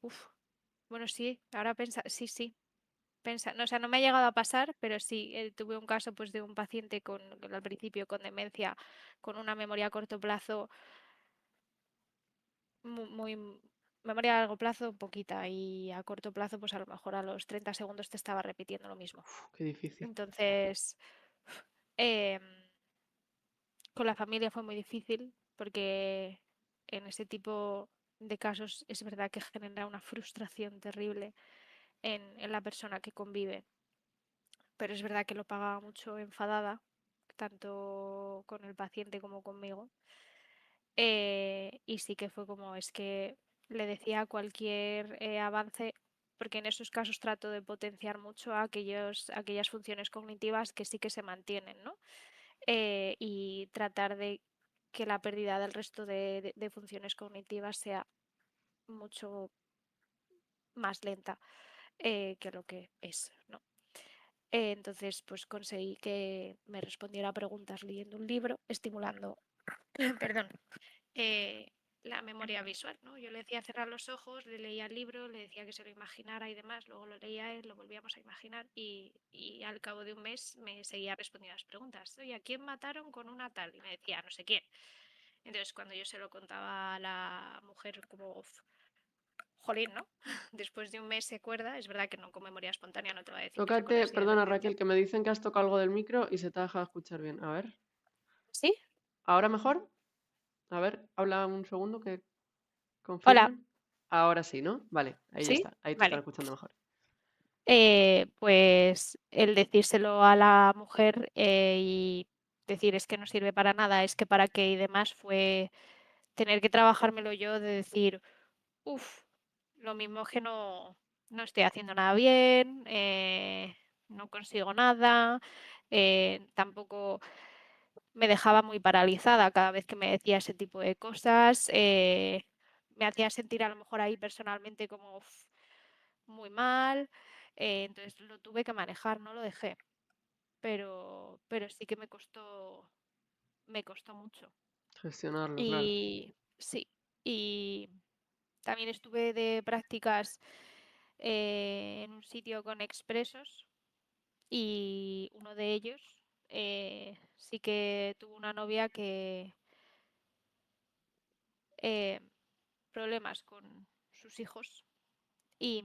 uf, bueno, sí, ahora sí, sí. No, o sea, no me ha llegado a pasar, pero sí, tuve un caso pues de un paciente al principio con demencia, con una memoria a corto plazo, memoria a largo plazo poquita y a corto plazo pues a lo mejor a los 30 segundos te estaba repitiendo lo mismo. Uf, qué difícil. Entonces, em, con la familia fue muy difícil porque en ese tipo de casos es verdad que genera una frustración terrible en la persona que convive, pero es verdad que lo pagaba mucho enfadada, tanto con el paciente como conmigo. Y sí que fue como, es que le decía cualquier avance, porque en esos casos trato de potenciar mucho aquellas funciones cognitivas que sí que se mantienen, ¿no? Y tratar de que la pérdida del resto de funciones cognitivas sea mucho más lenta que lo que es, ¿no? Entonces, pues conseguí que me respondiera a preguntas leyendo un libro, estimulando, perdón, eh, la memoria visual, ¿no? Yo le decía cerrar los ojos, le leía el libro, le decía que se lo imaginara y demás, luego lo leía él, lo volvíamos a imaginar y al cabo de un mes me seguía respondiendo las preguntas. Oye, ¿a quién mataron con una tal? Y me decía, no sé quién. Entonces, cuando yo se lo contaba a la mujer, como, jolín, ¿no? Después de un mes se acuerda, es verdad que no con memoria espontánea, no te va a decir que se Tócate, acuerda así de perdona repente. Raquel, que me dicen que has tocado algo del micro y se te ha dejado escuchar bien. A ver, ¿Sí? ¿ahora mejor? A ver, habla un segundo que Hola, confirmen. Ahora sí, ¿no? Vale, ahí ya ¿sí? está, ahí te están Vale. escuchando mejor. Pues el decírselo a la mujer y decir es que no sirve para nada, es que para qué y demás, fue tener que trabajármelo yo de decir, uff, lo mismo es que no estoy haciendo nada bien, no consigo nada, tampoco me dejaba muy paralizada cada vez que me decía ese tipo de cosas, me hacía sentir a lo mejor ahí personalmente como muy mal, entonces lo tuve que manejar, no lo dejé, pero sí que me costó mucho. Gestionarlo, claro. Y sí, y también estuve de prácticas en un sitio con expresos y uno de ellos sí que tuvo una novia eh, problemas con sus hijos y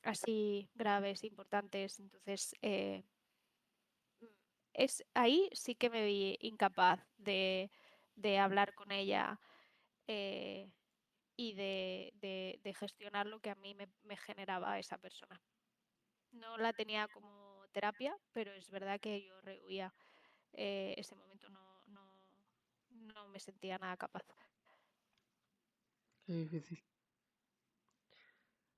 así graves, importantes. Entonces, ahí sí que me vi incapaz de hablar con ella eh, y de gestionar lo que a mí me generaba esa persona. No la tenía como terapia, pero es verdad que yo rehuía ese momento, no me sentía nada capaz. Qué difícil.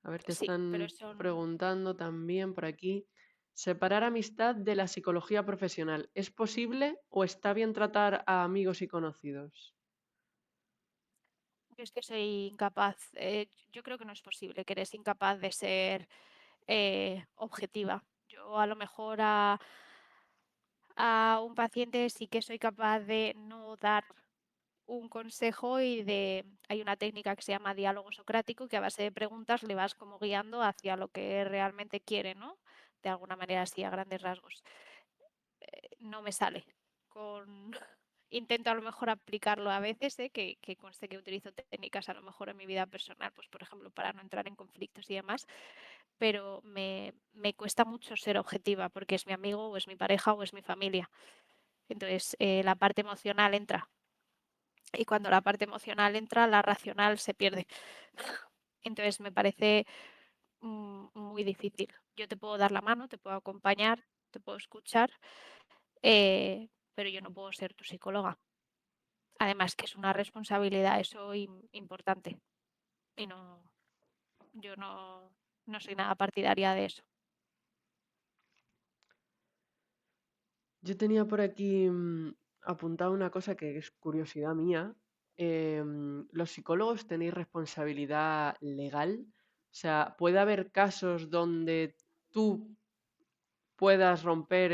A ver, te Sí, pero están son... preguntando también por aquí. Separar amistad de la psicología profesional. ¿Es posible o está bien tratar a amigos y conocidos? Yo es que soy incapaz, yo creo que no es posible, que eres incapaz de ser objetiva. Yo a lo mejor a un paciente sí que soy capaz de no dar un consejo y hay una técnica que se llama diálogo socrático, que a base de preguntas le vas como guiando hacia lo que realmente quiere, ¿no? De alguna manera así, a grandes rasgos. No me sale. Con... Intento a lo mejor aplicarlo a veces, que conste que utilizo técnicas a lo mejor en mi vida personal, pues por ejemplo, para no entrar en conflictos y demás, pero me cuesta mucho ser objetiva porque es mi amigo o es mi pareja o es mi familia. Entonces, la parte emocional entra. Y cuando la parte emocional entra, la racional se pierde. Entonces, me parece muy difícil. Yo te puedo dar la mano, te puedo acompañar, te puedo escuchar, pero yo no puedo ser tu psicóloga. Además, que es una responsabilidad eso importante. Y yo no soy nada partidaria de eso. Yo tenía por aquí apuntado una cosa que es curiosidad mía. ¿Los psicólogos tenéis responsabilidad legal? O sea, ¿puede haber casos donde tú puedas romper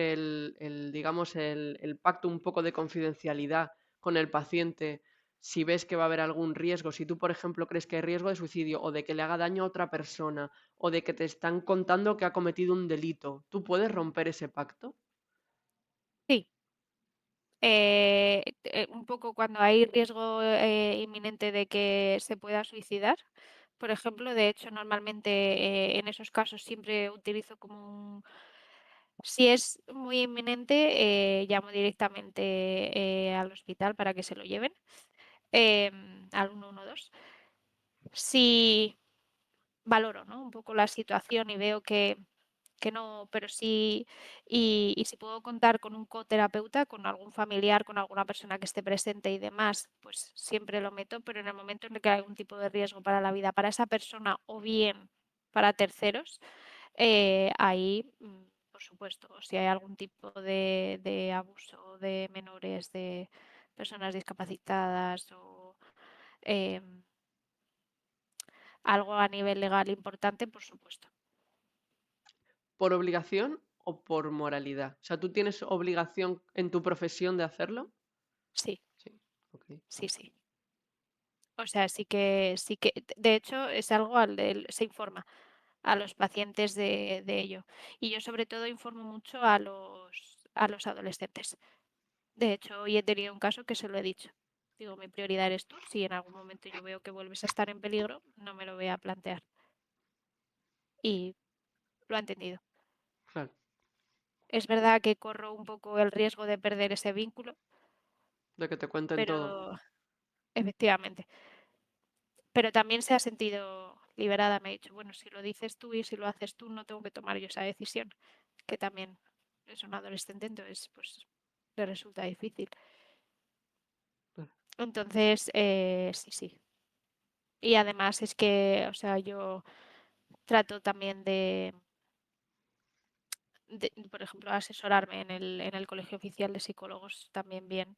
digamos, el pacto un poco de confidencialidad con el paciente si ves que va a haber algún riesgo? Si tú, por ejemplo, crees que hay riesgo de suicidio o de que le haga daño a otra persona o de que te están contando que ha cometido un delito, ¿tú puedes romper ese pacto? Sí, un poco cuando hay riesgo inminente de que se pueda suicidar. Por ejemplo, de hecho, normalmente en esos casos siempre utilizo como si es muy inminente, llamo directamente al hospital para que se lo lleven, al 112. Si valoro, ¿no? Un poco la situación y veo que no, pero sí, y si puedo contar con un coterapeuta, con algún familiar, con alguna persona que esté presente y demás, pues siempre lo meto, pero en el momento en el que hay algún tipo de riesgo para la vida, para esa persona o bien para terceros, ahí, por supuesto, si hay algún tipo de abuso de menores, de personas discapacitadas o em, algo a nivel legal importante, por supuesto. ¿Por obligación o por moralidad? O sea, ¿tú tienes obligación en tu profesión de hacerlo? Sí, Sí, ok. sí, sí. O sea, sí que, de hecho, es algo se informa a los pacientes de ello. Y yo sobre todo informo mucho a los adolescentes. De hecho, hoy he tenido un caso que se lo he dicho. Digo, mi prioridad eres tú. Si en algún momento yo veo que vuelves a estar en peligro, no me lo voy a plantear. Y lo ha entendido. Claro. Es verdad que corro un poco el riesgo de perder ese vínculo, De que te cuenten todo. pero efectivamente. Pero también se ha sentido liberada. Me ha dicho, bueno, si lo dices tú y si lo haces tú, no tengo que tomar yo esa decisión, que también es un adolescente, entonces pues le resulta difícil. Claro. Entonces, sí, sí. Y además es que, o sea, yo trato también por ejemplo, asesorarme en el Colegio Oficial de Psicólogos también bien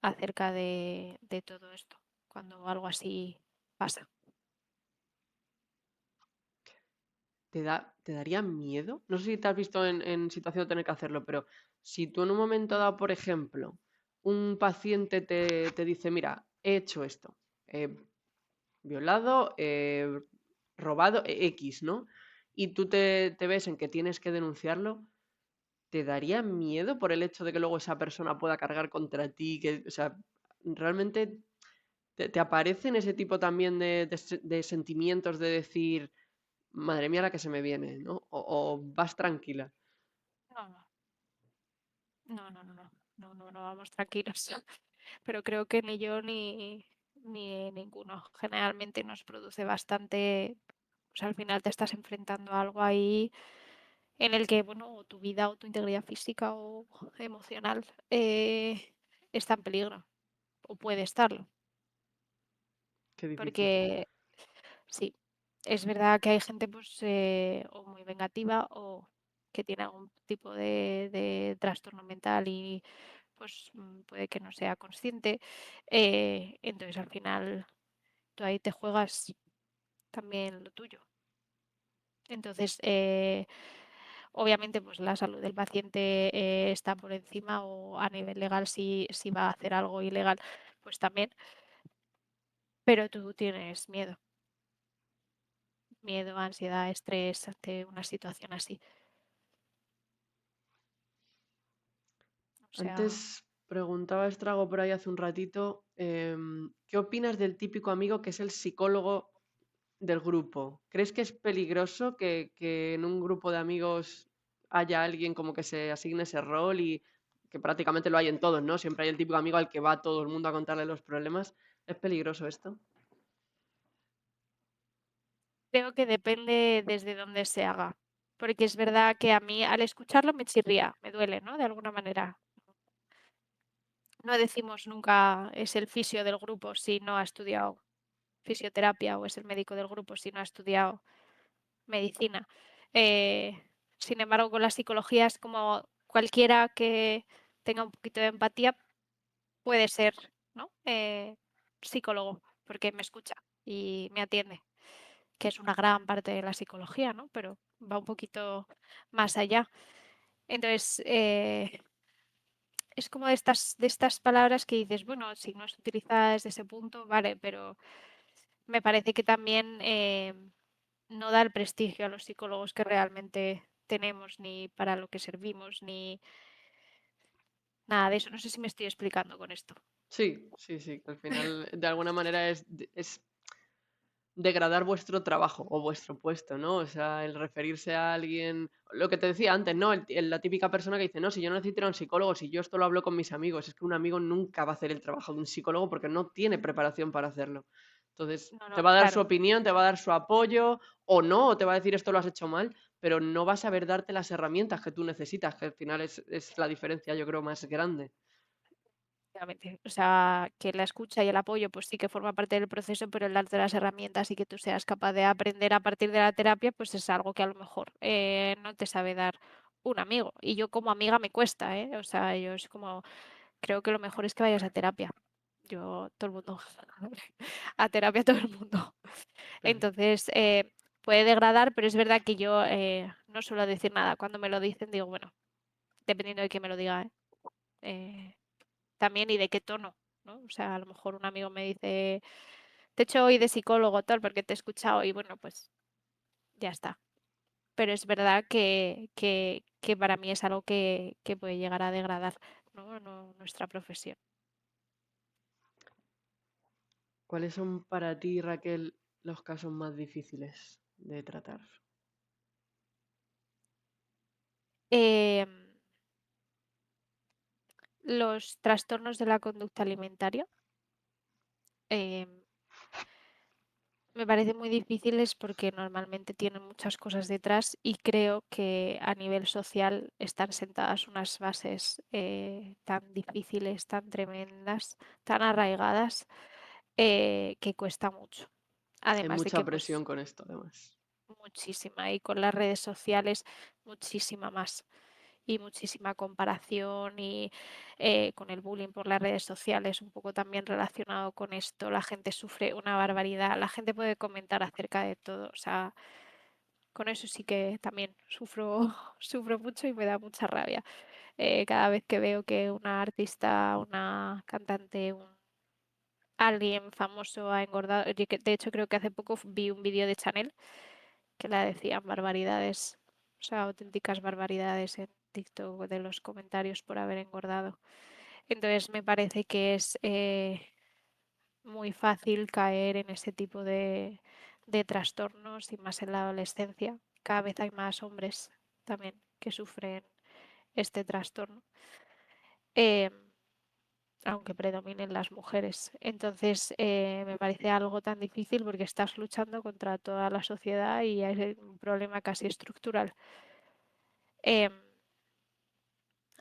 acerca de todo esto, cuando algo así pasa. ¿Te daría miedo? No sé si te has visto en situación de tener que hacerlo, pero si tú en un momento dado, por ejemplo, un paciente te dice, mira, he hecho esto, he violado, robado, X, ¿no? Y tú te ves en que tienes que denunciarlo, ¿te daría miedo por el hecho de que luego esa persona pueda cargar contra ti? Que, o sea, realmente ¿Te aparecen ese tipo también de sentimientos de decir, madre mía la que se me viene, ¿no? O vas tranquila. No, no, vamos tranquilos. Pero creo que ni yo ni ninguno. Generalmente nos produce bastante, o sea, al final te estás enfrentando a algo ahí en el que, bueno, o tu vida o tu integridad física o emocional está en peligro, o puede estarlo. Qué difícil. Porque sí, es verdad que hay gente pues o muy vengativa o que tiene algún tipo de trastorno mental y pues puede que no sea consciente. Entonces al final tú ahí te juegas también lo tuyo. Entonces, obviamente, pues la salud del paciente está por encima o a nivel legal si va a hacer algo ilegal, pues también, pero tú tienes miedo, ansiedad, estrés ante una situación así. O Antes sea, preguntaba Estrago por ahí hace un ratito, ¿qué opinas del típico amigo que es el psicólogo del grupo? ¿Crees que es peligroso que en un grupo de amigos haya alguien como que se asigne ese rol y que prácticamente lo hay en todos, ¿no? Siempre hay el típico amigo al que va todo el mundo a contarle los problemas. ¿Es peligroso esto? creo que depende desde dónde se haga. Porque es verdad que a mí al escucharlo me chirría, me duele, ¿no? De alguna manera. No decimos nunca es el fisio del grupo si no ha estudiado fisioterapia o es el médico del grupo si no ha estudiado medicina. Eh, Sin embargo, con la psicología es como cualquiera que tenga un poquito de empatía puede ser, ¿no? Psicólogo, porque me escucha y me atiende, que es una gran parte de la psicología, ¿no? Pero va un poquito más allá. Entonces, es como de estas palabras que dices, bueno, si no es utilizada desde ese punto, vale, pero me parece que también no da el prestigio a los psicólogos que realmente tenemos, ni para lo que servimos, ni nada de eso. No sé si me estoy explicando con esto. Sí, sí, sí, que al final de alguna manera es degradar vuestro trabajo o vuestro puesto, ¿no? O sea, el referirse a alguien, lo que te decía antes, ¿no? La típica persona que dice, no, si yo no necesito ir a un psicólogo, si yo esto lo hablo con mis amigos, es que un amigo nunca va a hacer el trabajo de un psicólogo porque no tiene preparación para hacerlo. Entonces, No, te no, va a dar su claro, opinión, te va a dar su apoyo o no, o te va a decir esto lo has hecho mal, pero no va a saber darte las herramientas que tú necesitas, que al final es la diferencia, yo creo, más grande. obviamente. O sea, que la escucha y el apoyo, pues sí que forma parte del proceso, pero el darte las herramientas y que tú seas capaz de aprender a partir de la terapia, pues es algo que a lo mejor no te sabe dar un amigo. Y yo como amiga me cuesta, ¿eh? O sea, yo es como, creo que lo mejor es que vayas a terapia. Yo, todo el mundo, a terapia todo el mundo. Entonces, puede degradar, pero es verdad que yo no suelo decir nada. Cuando me lo dicen, digo, bueno, dependiendo de quién me lo diga, ¿eh? Eh, También y de qué tono, ¿no? O sea, a lo mejor un amigo me dice, te echo hoy de psicólogo tal porque te he escuchado y bueno, pues ya está. Pero es verdad que para mí es algo que puede llegar a degradar, ¿no? Nuestra profesión. ¿Cuáles son para ti, Raquel, los casos más difíciles de tratar? Em, los trastornos de la conducta alimentaria. em, Me parece muy difíciles porque normalmente tienen muchas cosas detrás y creo que a nivel social están sentadas unas bases tan difíciles, tan tremendas, tan arraigadas, que cuesta mucho. Hay Además de mucha que presión pues con esto, además. muchísima y con las redes sociales muchísima más y muchísima comparación y con el bullying por las redes sociales, un poco también relacionado con esto, la gente sufre una barbaridad, la gente puede comentar acerca de todo, o sea, con eso sí que también sufro, sufro mucho y me da mucha rabia. Cada vez que veo que una artista, una cantante, alguien famoso ha engordado, oye, de hecho creo que hace poco vi un vídeo de Chanel que la decían barbaridades, o sea, auténticas barbaridades en TikTok de los comentarios por haber engordado. Entonces me parece que es muy fácil caer en ese tipo de trastornos y más en la adolescencia. Cada vez hay más hombres también que sufren este trastorno, em, aunque predominen las mujeres. Entonces, me parece algo tan difícil porque estás luchando contra toda la sociedad y hay un problema casi estructural. Em,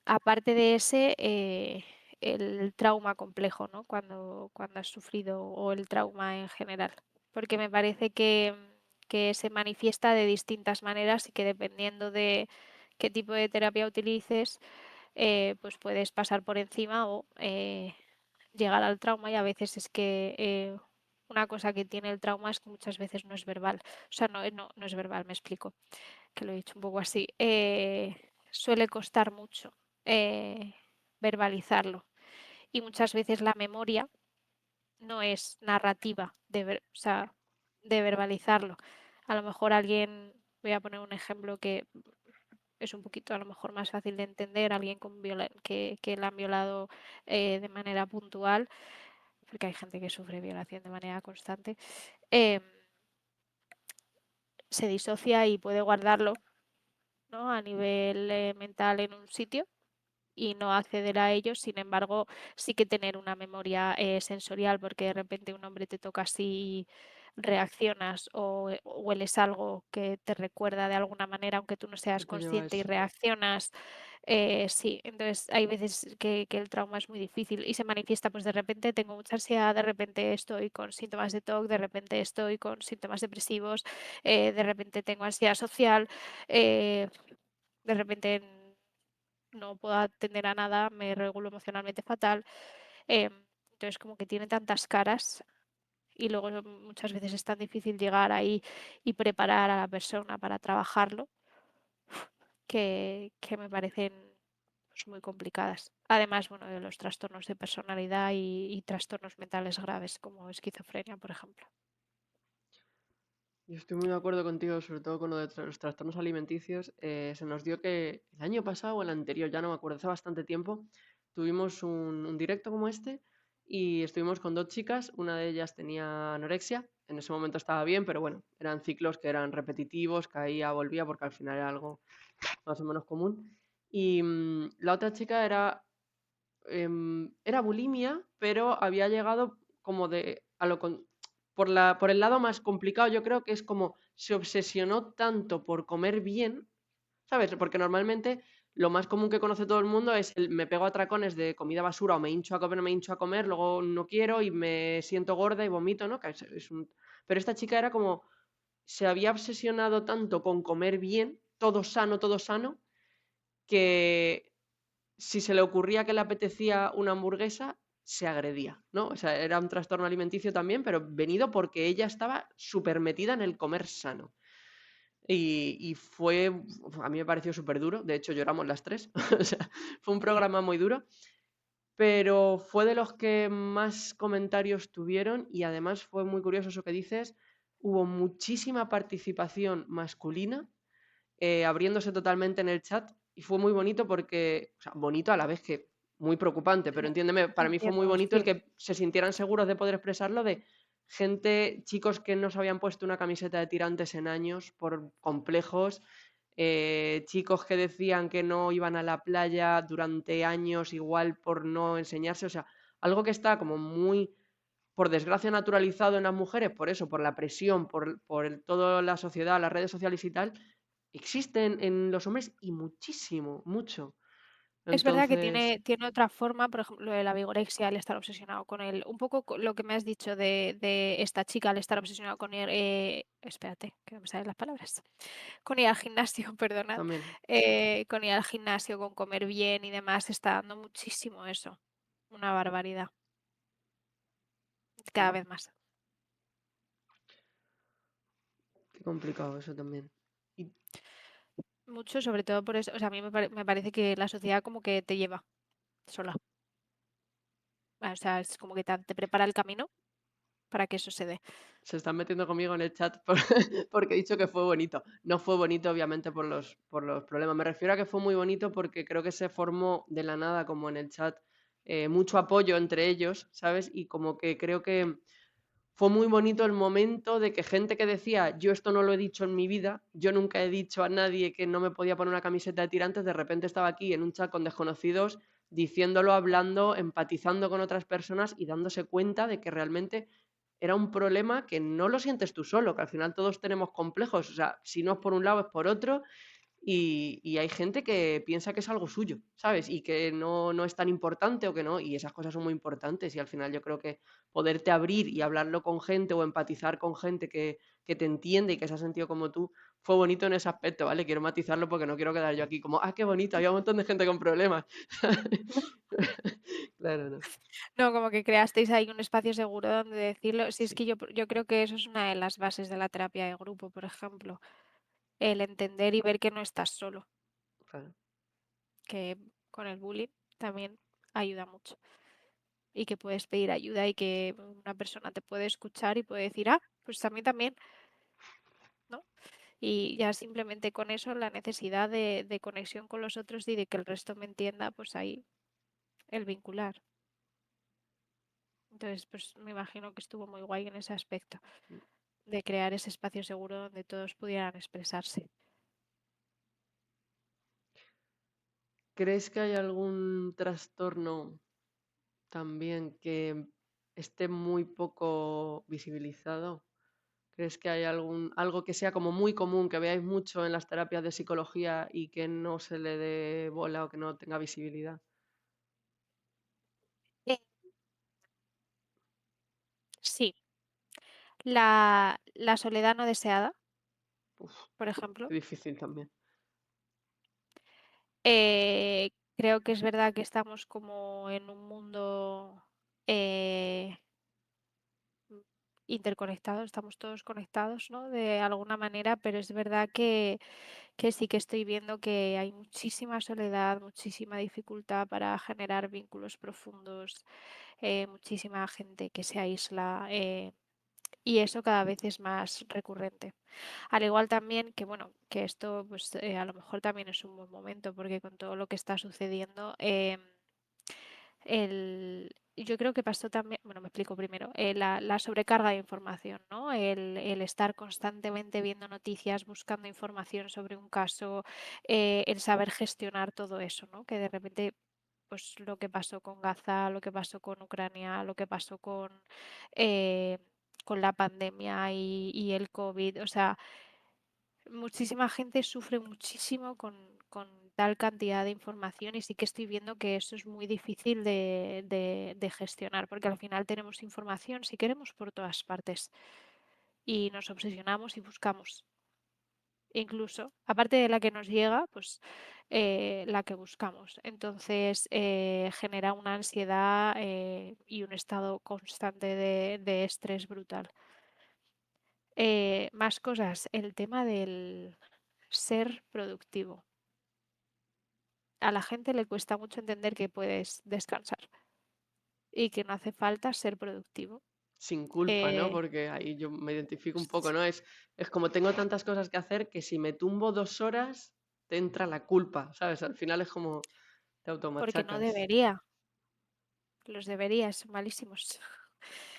Aparte de ese, el trauma complejo, ¿no? Cuando has sufrido o el trauma en general, porque me parece que se manifiesta de distintas maneras y que dependiendo de qué tipo de terapia utilices, pues puedes pasar por encima o llegar al trauma y a veces es que una cosa que tiene el trauma es que muchas veces no es verbal. O sea, no es verbal, me explico, que lo he dicho un poco así. Suele costar mucho eh, verbalizarlo y muchas veces la memoria no es narrativa o sea, de verbalizarlo. A lo mejor alguien, voy a poner un ejemplo que es un poquito a lo mejor más fácil de entender, alguien que la han violado de manera puntual, porque hay gente que sufre violación de manera constante, em, se disocia y puede guardarlo, ¿no? A nivel mental en un sitio y no acceder a ellos, sin embargo, sí que tener una memoria sensorial, porque de repente un hombre te toca así, reaccionas o hueles algo que te recuerda de alguna manera, aunque tú no Que seas te lleva a consciente y eso. reaccionas. Sí, entonces hay veces que el trauma es muy difícil y se manifiesta, pues de repente tengo mucha ansiedad, de repente estoy con síntomas de TOC, de repente estoy con síntomas depresivos, de repente tengo ansiedad social, eh, de repente no puedo atender a nada, me regulo emocionalmente fatal. Entonces, como que tiene tantas caras y luego muchas veces es tan difícil llegar ahí y preparar a la persona para trabajarlo que me parecen pues, muy complicadas. Además, bueno, de los trastornos de personalidad y trastornos mentales graves como esquizofrenia, por ejemplo. Yo estoy muy de acuerdo contigo, sobre todo con lo de los trastornos alimenticios. Se nos dio que el año pasado o el anterior, ya no me acuerdo, hace bastante tiempo, tuvimos un directo como este y estuvimos con dos chicas. Una de ellas tenía anorexia, en ese momento estaba bien, pero bueno, eran ciclos que eran repetitivos, caía, volvía, porque al final era algo más o menos común. Y la otra chica era bulimia, pero había llegado como por el lado más complicado, yo creo que es como se obsesionó tanto por comer bien, ¿sabes? Porque normalmente lo más común que conoce todo el mundo es el me pego a atracones de comida basura o me hincho a comer, me hincho a comer, luego no quiero y me siento gorda y vomito, ¿no? Pero esta chica era como, se había obsesionado tanto con comer bien, todo sano, que si se le ocurría que le apetecía una hamburguesa, se agredía, ¿no? O sea, era un trastorno alimenticio también, pero venido porque ella estaba súper metida en el comer sano. Y a mí me pareció súper duro, de hecho lloramos las tres, o sea, fue un Sí. programa muy duro, pero fue de los que más comentarios tuvieron y además fue muy curioso eso que dices, hubo muchísima participación masculina abriéndose totalmente en el chat y fue muy bonito porque, o sea, bonito a la vez que muy preocupante, pero entiéndeme, para mí fue muy Entiendo, bonito el sí. que se sintieran seguros de poder expresarlo, de gente, chicos que no se habían puesto una camiseta de tirantes en años por complejos, chicos que decían que no iban a la playa durante años igual por no enseñarse, o sea, algo que está como muy, por desgracia, naturalizado en las mujeres, por eso, por la presión, toda la sociedad, las redes sociales y tal, existen en los hombres y muchísimo, mucho. Es verdad que Entonces, tiene otra forma, por ejemplo, lo de la vigorexia, el estar obsesionado con él. Un poco lo que me has dicho de esta chica, al estar obsesionado con ir, espérate, que no me salen las palabras, con ir al gimnasio, perdonad, también, con ir al gimnasio, con comer bien y demás, está dando muchísimo eso, una barbaridad, cada mm, vez más. qué complicado eso también. Y Mucho, sobre todo por eso, o sea, a mí me parece que la sociedad como que te lleva sola. O sea, es como que te prepara el camino para que eso se dé. se están metiendo conmigo en el chat porque he dicho que fue bonito. No fue bonito, obviamente, por los problemas. Me refiero a que fue muy bonito porque creo que se formó de la nada, como en el chat, mucho apoyo entre ellos, ¿sabes? Y como que creo que fue muy bonito el momento de que gente que decía, yo esto no lo he dicho en mi vida, yo nunca he dicho a nadie que no me podía poner una camiseta de tirantes, de repente estaba aquí en un chat con desconocidos diciéndolo, hablando, empatizando con otras personas y dándose cuenta de que realmente era un problema que no lo sientes tú solo, que al final todos tenemos complejos, o sea, si no es por un lado es por otro, y hay gente que piensa que es algo suyo, ¿sabes? Y que no es tan importante o que no, y esas cosas son muy importantes y al final yo creo que poderte abrir y hablarlo con gente o empatizar con gente que te entiende y que se ha sentido como tú, fue bonito en ese aspecto, ¿vale? Quiero matizarlo porque no quiero quedar yo aquí como, ah, qué bonito, había un montón de gente con problemas. Claro, no. No, como que creasteis ahí un espacio seguro donde decirlo. Si es Sí, que yo creo que eso es una de las bases de la terapia de grupo, por ejemplo, el entender y ver que no estás solo, claro. que con el bullying también ayuda mucho y que puedes pedir ayuda y que una persona te puede escuchar y puede decir, ah, pues a mí también, ¿no? Y ya simplemente con eso, la necesidad de conexión con los otros y de que el resto me entienda, pues ahí el vincular. Entonces, pues me imagino que estuvo muy guay en ese aspecto, de crear ese espacio seguro donde todos pudieran expresarse. ¿Crees que hay algún trastorno también que esté muy poco visibilizado? ¿Crees que hay algo que sea como muy común, que veáis mucho en las terapias de psicología y que no se le dé bola o que no tenga visibilidad? Eh, sí, la soledad no deseada, Uf, por qué ejemplo. difícil también. Creo que es verdad que estamos como en un mundo eh, interconectados, estamos todos conectados, ¿no? De alguna manera, pero es verdad que sí que estoy viendo que hay muchísima soledad, muchísima dificultad para generar vínculos profundos, muchísima gente que se aísla. Y eso cada vez es más recurrente. Al igual también que, bueno, que esto pues a lo mejor también es un buen momento porque con todo lo que está sucediendo, yo creo que pasó también, bueno, me explico primero, la sobrecarga de información, ¿no? El estar constantemente viendo noticias, buscando información sobre un caso, el saber gestionar todo eso, ¿no? Que de repente pues lo que pasó con Gaza, lo que pasó con Ucrania, lo que pasó eh, con la pandemia y el COVID. O sea, muchísima gente sufre muchísimo con tal cantidad de información y sí que estoy viendo que eso es muy difícil de gestionar, porque al final tenemos información, si queremos, por todas partes y nos obsesionamos y buscamos. Incluso, aparte de la que nos llega, pues la que buscamos. Entonces genera una ansiedad y un estado constante de estrés brutal. Más cosas, el tema del ser productivo. A la gente le cuesta mucho entender que puedes descansar y que no hace falta ser productivo. Sin culpa, ¿no? Eh, Porque ahí yo me identifico un poco, ¿no? Es como tengo tantas cosas que hacer que si me tumbo 2 horas, te entra la culpa, ¿sabes? Al final es como te porque no automachacas. debería, los deberías son malísimos.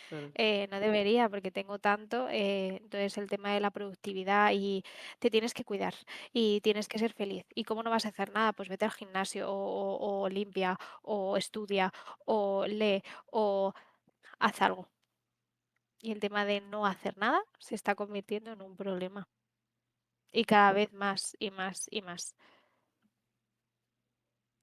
Claro. No debería porque tengo tanto, entonces el tema de la productividad y te tienes que cuidar y tienes que ser feliz. ¿Y cómo no vas a hacer nada? Pues vete al gimnasio o limpia o estudia o lee o haz algo. Y el tema de no hacer nada se está convirtiendo en un problema y cada vez más y más y más.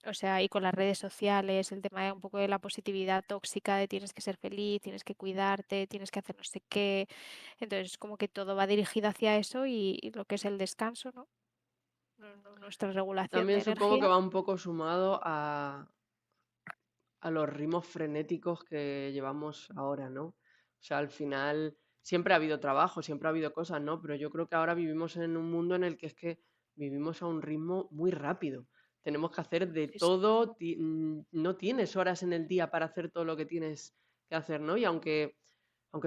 O sea, y con las redes sociales, el tema de un poco de la positividad tóxica, de tienes que ser feliz, tienes que cuidarte, tienes que hacer no sé qué. Entonces, como que todo va dirigido hacia eso y lo que es el descanso, ¿no? Nuestra regulación También de supongo que energía. va un poco sumado a los ritmos frenéticos que llevamos ahora, ¿no? O sea, al final siempre ha habido trabajo, siempre ha habido cosas, ¿no? Pero yo creo que ahora vivimos en un mundo en el que es que vivimos a un ritmo muy rápido. Tenemos que hacer de Muchísimo. todo, no tienes horas en el día para hacer todo lo que tienes que hacer, ¿no? Y aunque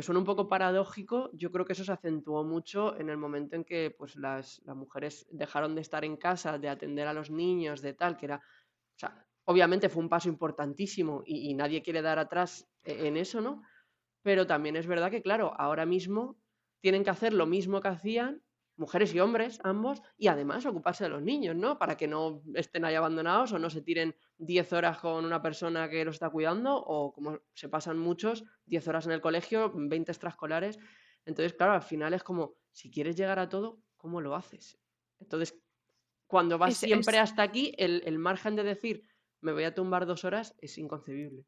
suene un poco paradójico, yo creo que eso se acentuó mucho en el momento en que pues, las mujeres dejaron de estar en casa, de atender a los niños, de tal, que era, o sea, obviamente fue un paso importantísimo y nadie quiere dar atrás en eso, ¿no? Pero también es verdad que, claro, ahora mismo tienen que hacer lo mismo que hacían mujeres y hombres, ambos, y además ocuparse de los niños, ¿no? Para que no estén ahí abandonados o no se tiren 10 horas con una persona que los está cuidando o, como se pasan muchos, 10 horas en el colegio, 20 extraescolares. Entonces, claro, al final es como, si quieres llegar a todo, ¿cómo lo haces? Entonces, cuando vas siempre Es, hasta aquí, el margen de decir, me voy a tumbar 2 horas, es inconcebible.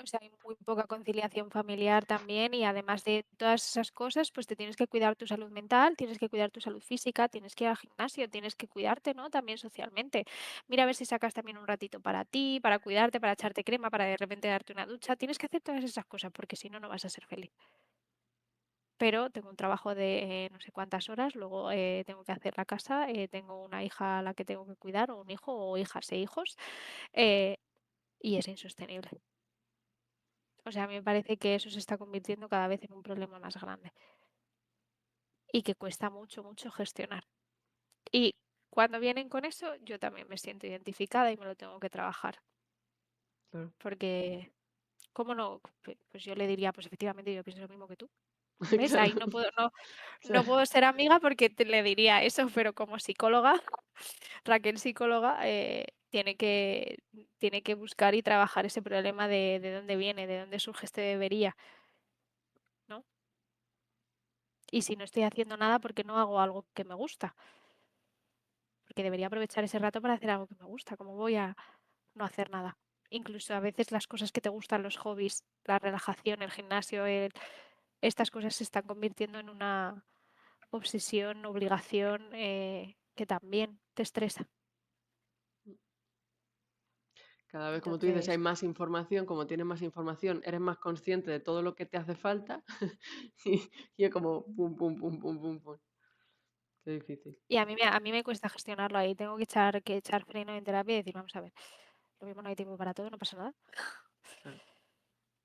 o sea, hay muy poca conciliación familiar también y además de todas esas cosas, pues te tienes que cuidar tu salud mental, tienes que cuidar tu salud física, tienes que ir al gimnasio, tienes que cuidarte, ¿no? También socialmente. Mira a ver si sacas también un ratito para ti, para cuidarte, para echarte crema, para de repente darte una ducha. Tienes que hacer todas esas cosas porque si no, no vas a ser feliz. Pero tengo un trabajo de no sé cuántas horas, luego tengo que hacer la casa, tengo una hija a la que tengo que cuidar, o un hijo, o hijas e hijos, eh, y es insostenible. O sea, a mí me parece que eso se está convirtiendo cada vez en un problema más grande y que cuesta mucho, mucho gestionar. Y cuando vienen con eso, yo también me siento identificada y me lo tengo que trabajar. Claro. Porque, ¿cómo no? Pues yo le diría, pues efectivamente yo pienso lo mismo que tú. ¿Ves? Claro. Ahí no puedo, no, O sea, no puedo ser amiga porque le diría eso, pero como psicóloga, Raquel psicóloga, tiene que buscar y trabajar ese problema de dónde viene, de dónde surge este debería, ¿no? Y si no estoy haciendo nada, porque no hago algo que me gusta? Porque debería aprovechar ese rato para hacer algo que me gusta. ¿Cómo voy a no hacer nada? Incluso a veces las cosas que te gustan, los hobbies, la relajación, el gimnasio, estas cosas se están convirtiendo en una obsesión, obligación que también te estresa. cada vez, como tú dices, hay Entonces, más información, como tienes más información, eres más consciente de todo lo que te hace falta y, y es como pum, pum, pum, pum, pum, pum. Qué difícil. y a mí me cuesta gestionarlo ahí. Tengo que echar freno en terapia y decir, vamos a ver, lo mismo no hay tiempo para todo, no pasa nada. Claro.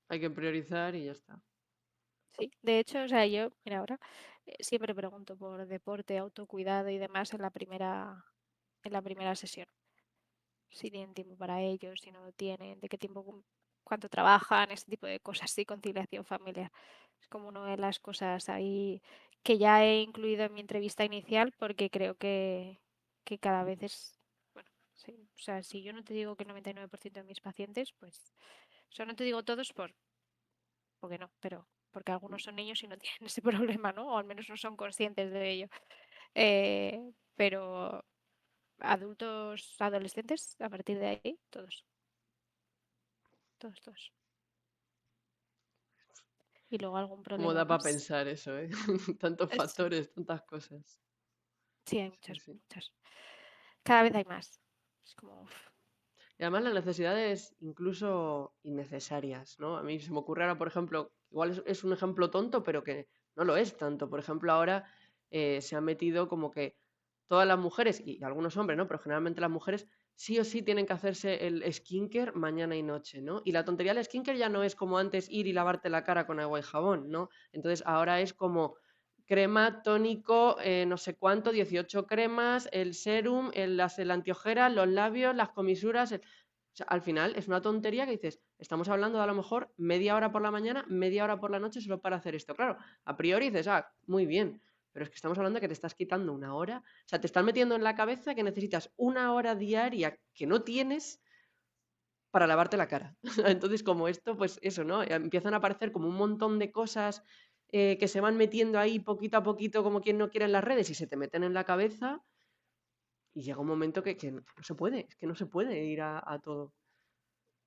Hay que priorizar y ya está. Sí, de hecho, o sea, yo, mira, ahora siempre pregunto por deporte, autocuidado y demás en la primera sesión. Si tienen tiempo para ellos, si no lo tienen, de qué tiempo, cuánto trabajan, ese tipo de cosas, sí, conciliación familiar. Es como una de las cosas ahí que ya he incluido en mi entrevista inicial porque creo que cada vez es, bueno, sí, o sea, si yo no te digo que el 99% de mis pacientes, pues, o sea, no te digo todos porque no, pero porque algunos son niños y no tienen ese problema, ¿no? O al menos no son conscientes de ello. Pero adultos, adolescentes, a partir de ahí, todos, todos, todos. Y luego algún ¿Cómo problema da para más. pensar eso, eh? Tantos Sí, factores, tantas cosas. sí, hay Sí, muchas, sí. muchas. Cada vez hay más. Es como, uf, Y además las necesidades incluso innecesarias, ¿no? A mí se me ocurre ahora, por ejemplo, igual es un ejemplo tonto, pero que no lo es tanto. Por ejemplo, ahora se ha metido como que todas las mujeres, y algunos hombres, ¿no? Pero generalmente las mujeres sí o sí tienen que hacerse el skincare mañana y noche, ¿no? Y la tontería del skincare ya no es como antes ir y lavarte la cara con agua y jabón, ¿no? Entonces ahora es como crema, tónico, no sé cuánto, 18 cremas, el serum, el antiojeras, los labios, las comisuras. O sea, al final es una tontería que dices, estamos hablando de a lo mejor media hora por la mañana, media hora por la noche solo para hacer esto. Claro, a priori dices, ah, muy bien, pero es que estamos hablando de que te estás quitando una hora. O sea, te están metiendo en la cabeza que necesitas una hora diaria que no tienes para lavarte la cara. Entonces, como esto, pues eso, ¿no? Empiezan a aparecer como un montón de cosas que se van metiendo ahí poquito a poquito como quien no quiere en las redes y se te meten en la cabeza y llega un momento que no se puede, es que no se puede ir a todo.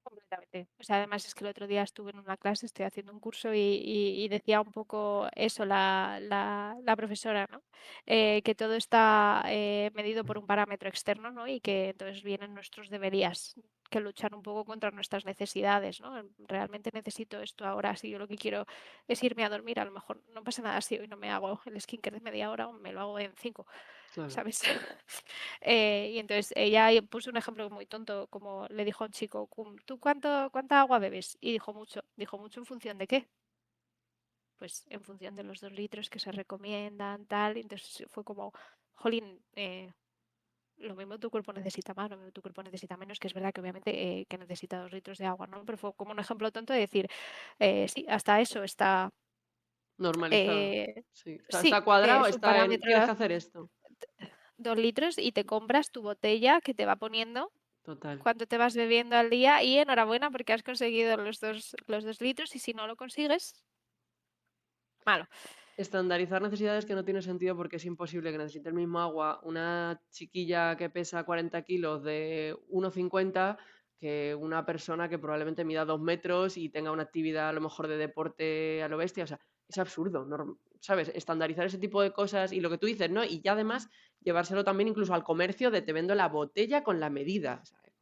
completamente. O sea, además es que el otro día estuve en una clase, estoy haciendo un curso y decía un poco eso la profesora, ¿no? Que todo está medido por un parámetro externo, ¿no? Y que entonces vienen nuestros deberías que luchar un poco contra nuestras necesidades, ¿no? Realmente necesito esto ahora, si yo lo que quiero es irme a dormir, a lo mejor no pasa nada si hoy no me hago el skincare de media hora o me lo hago en 5, Claro. ¿sabes? Y entonces ella puso un ejemplo muy tonto, como le dijo a un chico, ¿tú cuánta agua bebes? Y dijo mucho en función de qué, pues en función de los 2 litros que se recomiendan, tal, y entonces fue como, jolín, lo mismo tu cuerpo necesita más, lo mismo tu cuerpo necesita menos, que es verdad que obviamente que necesita 2 litros de agua, ¿no? Pero fue como un ejemplo tonto de decir, sí, hasta eso está, Normalizado. eh, Sí, está sí, cuadrado, es un está en tienes parámetro, que hacer esto. 2 litros y te compras tu botella que te va poniendo Total. cuánto te vas bebiendo al día y enhorabuena porque has conseguido los dos litros y si no lo consigues, malo. Estandarizar necesidades que no tiene sentido porque es imposible que necesite el mismo agua una chiquilla que pesa 40 kilos de 1,50 que una persona que probablemente mida 2 metros y tenga una actividad a lo mejor de deporte a lo bestia. O sea, es absurdo, ¿sabes? Estandarizar ese tipo de cosas y lo que tú dices, ¿no? Y ya además llevárselo también incluso al comercio de te vendo la botella con la medida. ¿Sabes?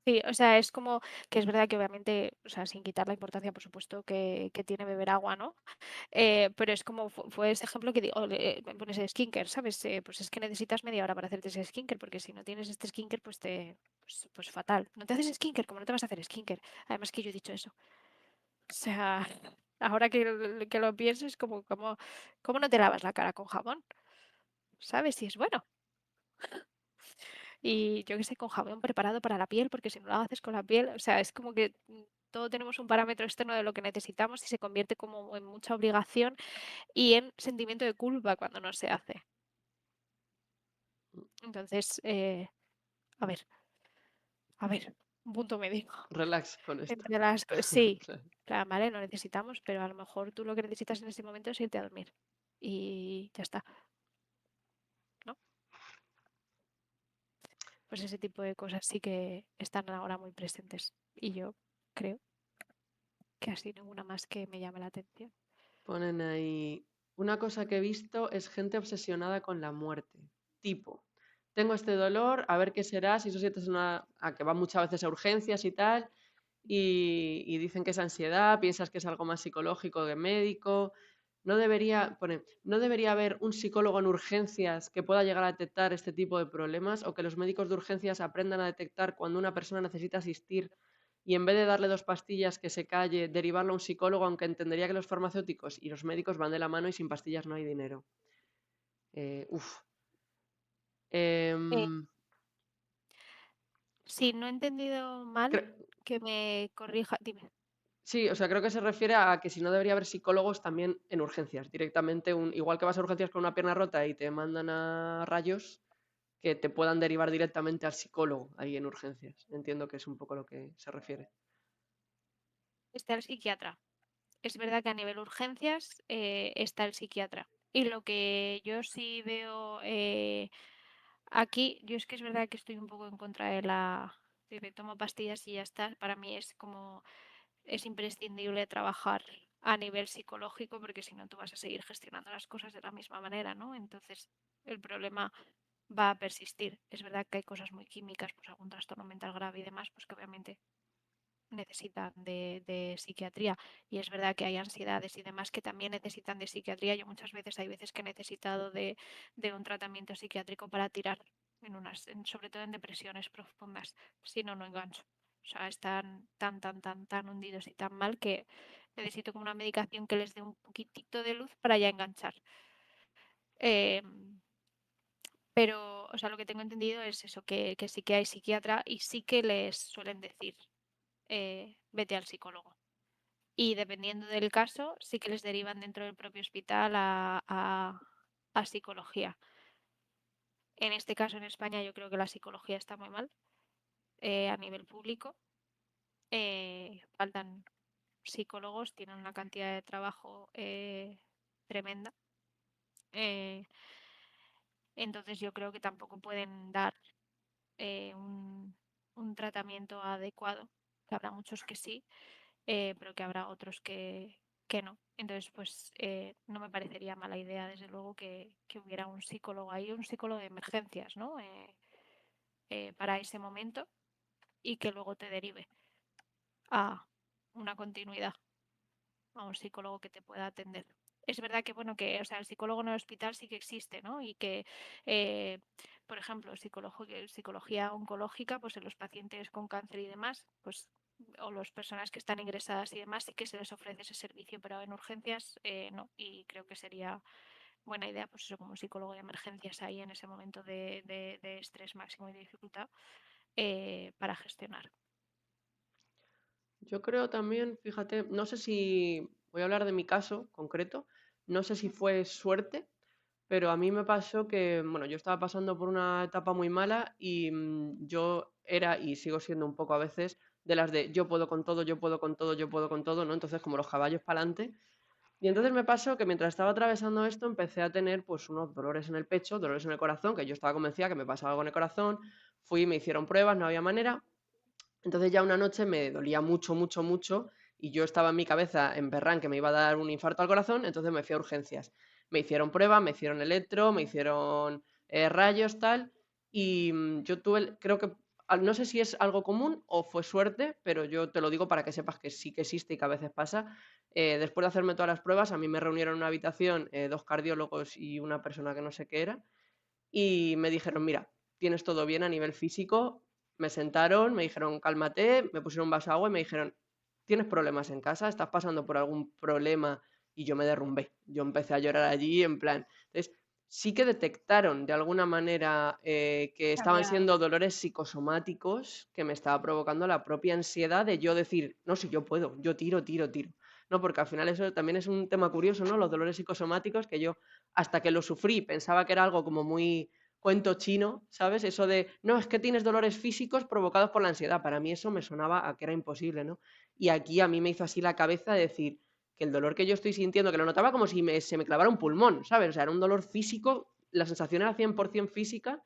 Sí, o sea, es como que es verdad que obviamente, o sea, sin quitar la importancia, por supuesto, que tiene beber agua, ¿no? Pero es como fue ese ejemplo que digo, me pones el skincare, ¿sabes? Pues es que necesitas media hora para hacerte ese skincare, porque si no tienes este skincare, pues fatal. No te haces skincare, ¿cómo no te vas a hacer skincare? Además que yo he dicho eso. O sea, ahora que lo pienso, es ¿cómo no te lavas la cara con jabón? ¿Sabes? Si es bueno. Y yo qué sé, con jabón preparado para la piel, porque si no lo haces con la piel, o sea, es como que todo tenemos un parámetro externo de lo que necesitamos y se convierte como en mucha obligación y en sentimiento de culpa cuando no se hace. Entonces, a ver, un punto medio Relax con esto. entre sí, claro, vale, lo necesitamos, pero a lo mejor tú lo que necesitas en ese momento es irte a dormir y ya está, ¿no? Pues ese tipo de cosas sí que están ahora muy presentes y yo creo que así ninguna más que me llame la atención. Ponen ahí, una cosa que he visto es gente obsesionada con la muerte. Tipo, tengo este dolor, a ver qué será, si eso sientes a que va muchas veces a urgencias y tal, y dicen que es ansiedad, piensas que es algo más psicológico que médico. No debería haber un psicólogo en urgencias que pueda llegar a detectar este tipo de problemas o que los médicos de urgencias aprendan a detectar cuando una persona necesita asistir y en vez de darle 2 pastillas que se calle, derivarlo a un psicólogo, aunque entendería que los farmacéuticos y los médicos van de la mano y sin pastillas no hay dinero. Uf. Eh, Em, si no he entendido mal, cre- que me corrija, dime. sí, o sea, creo que se refiere a que si no debería haber psicólogos también en urgencias. Directamente, igual que vas a urgencias con una pierna rota y te mandan a rayos, que te puedan derivar directamente al psicólogo ahí en urgencias. Entiendo que es un poco lo que se refiere. Está el psiquiatra. Es verdad que a nivel urgencias está el psiquiatra. Y lo que yo sí veo aquí, yo es que es verdad que estoy un poco en contra de me tomo pastillas y ya está. Para mí es imprescindible trabajar a nivel psicológico porque si no tú vas a seguir gestionando las cosas de la misma manera, ¿no? Entonces el problema va a persistir. Es verdad que hay cosas muy químicas, pues algún trastorno mental grave y demás, pues que obviamente necesitan de psiquiatría y es verdad que hay ansiedades y demás que también necesitan de psiquiatría. Yo muchas veces hay veces que he necesitado de un tratamiento psiquiátrico para tirar sobre todo en depresiones profundas, si no, no engancho. O sea, están tan hundidos y tan mal que necesito como una medicación que les dé un poquitito de luz para ya enganchar. Eh, pero, o sea, lo que tengo entendido es eso, que sí que hay psiquiatra y sí que les suelen decir, vete al psicólogo. Y dependiendo del caso, sí que les derivan dentro del propio hospital a psicología. En este caso, en España, yo creo que la psicología está muy mal a nivel público. Faltan psicólogos, tienen una cantidad de trabajo tremenda. eh, entonces, yo creo que tampoco pueden dar un tratamiento adecuado, que habrá muchos que sí, pero que habrá otros que no. Entonces, pues no me parecería mala idea, desde luego, que hubiera un psicólogo ahí, un psicólogo de emergencias, ¿no? Para ese momento y que luego te derive a una continuidad, a un psicólogo que te pueda atender. Es verdad que, bueno, que, o sea, el psicólogo en el hospital sí que existe, ¿no? Y que, eh, por ejemplo, psicología oncológica, pues en los pacientes con cáncer y demás, pues o las personas que están ingresadas y demás, sí que se les ofrece ese servicio, pero en urgencias no. Y creo que sería buena idea, pues eso, como un psicólogo de emergencias ahí en ese momento de estrés máximo y de dificultad para gestionar. Yo creo también, fíjate, no sé si voy a hablar de mi caso concreto, no sé si fue suerte, pero a mí me pasó que, bueno, yo estaba pasando por una etapa muy mala y yo era y sigo siendo un poco a veces de las de yo puedo con todo, yo puedo con todo, yo puedo con todo, ¿no? Entonces como los caballos para adelante. Y entonces me pasó que mientras estaba atravesando esto empecé a tener pues unos dolores en el pecho, dolores en el corazón, que yo estaba convencida que me pasaba algo en el corazón, fui, me hicieron pruebas, no había manera. Entonces ya una noche me dolía mucho, mucho, mucho y yo estaba en mi cabeza en berrán que me iba a dar un infarto al corazón, entonces me fui a urgencias. Me hicieron pruebas, me hicieron electro, me hicieron rayos, tal, y yo tuve, creo que, no sé si es algo común o fue suerte, pero yo te lo digo para que sepas que sí que existe y que a veces pasa. Después de hacerme todas las pruebas, a mí me reunieron en una habitación dos cardiólogos y una persona que no sé qué era, y me dijeron, mira, tienes todo bien a nivel físico. Me sentaron, me dijeron, cálmate, me pusieron un vaso de agua y me dijeron, ¿tienes problemas en casa? ¿Estás pasando por algún problema? Y yo me derrumbé. Yo empecé a llorar allí en plan. Entonces, sí que detectaron de alguna manera que estaban Había siendo algo. dolores psicosomáticos que me estaba provocando la propia ansiedad de yo decir, no, si yo puedo, yo tiro, tiro, tiro. No, porque al final eso también es un tema curioso, ¿no? Los dolores psicosomáticos que yo hasta que lo sufrí pensaba que era algo como muy cuento chino, ¿sabes? Eso de, no, es que tienes dolores físicos provocados por la ansiedad. Para mí eso me sonaba a que era imposible, ¿no? Y aquí a mí me hizo así la cabeza de decir que el dolor que yo estoy sintiendo, que lo notaba como si se me clavara un pulmón, ¿sabes? O sea, era un dolor físico, la sensación era 100% física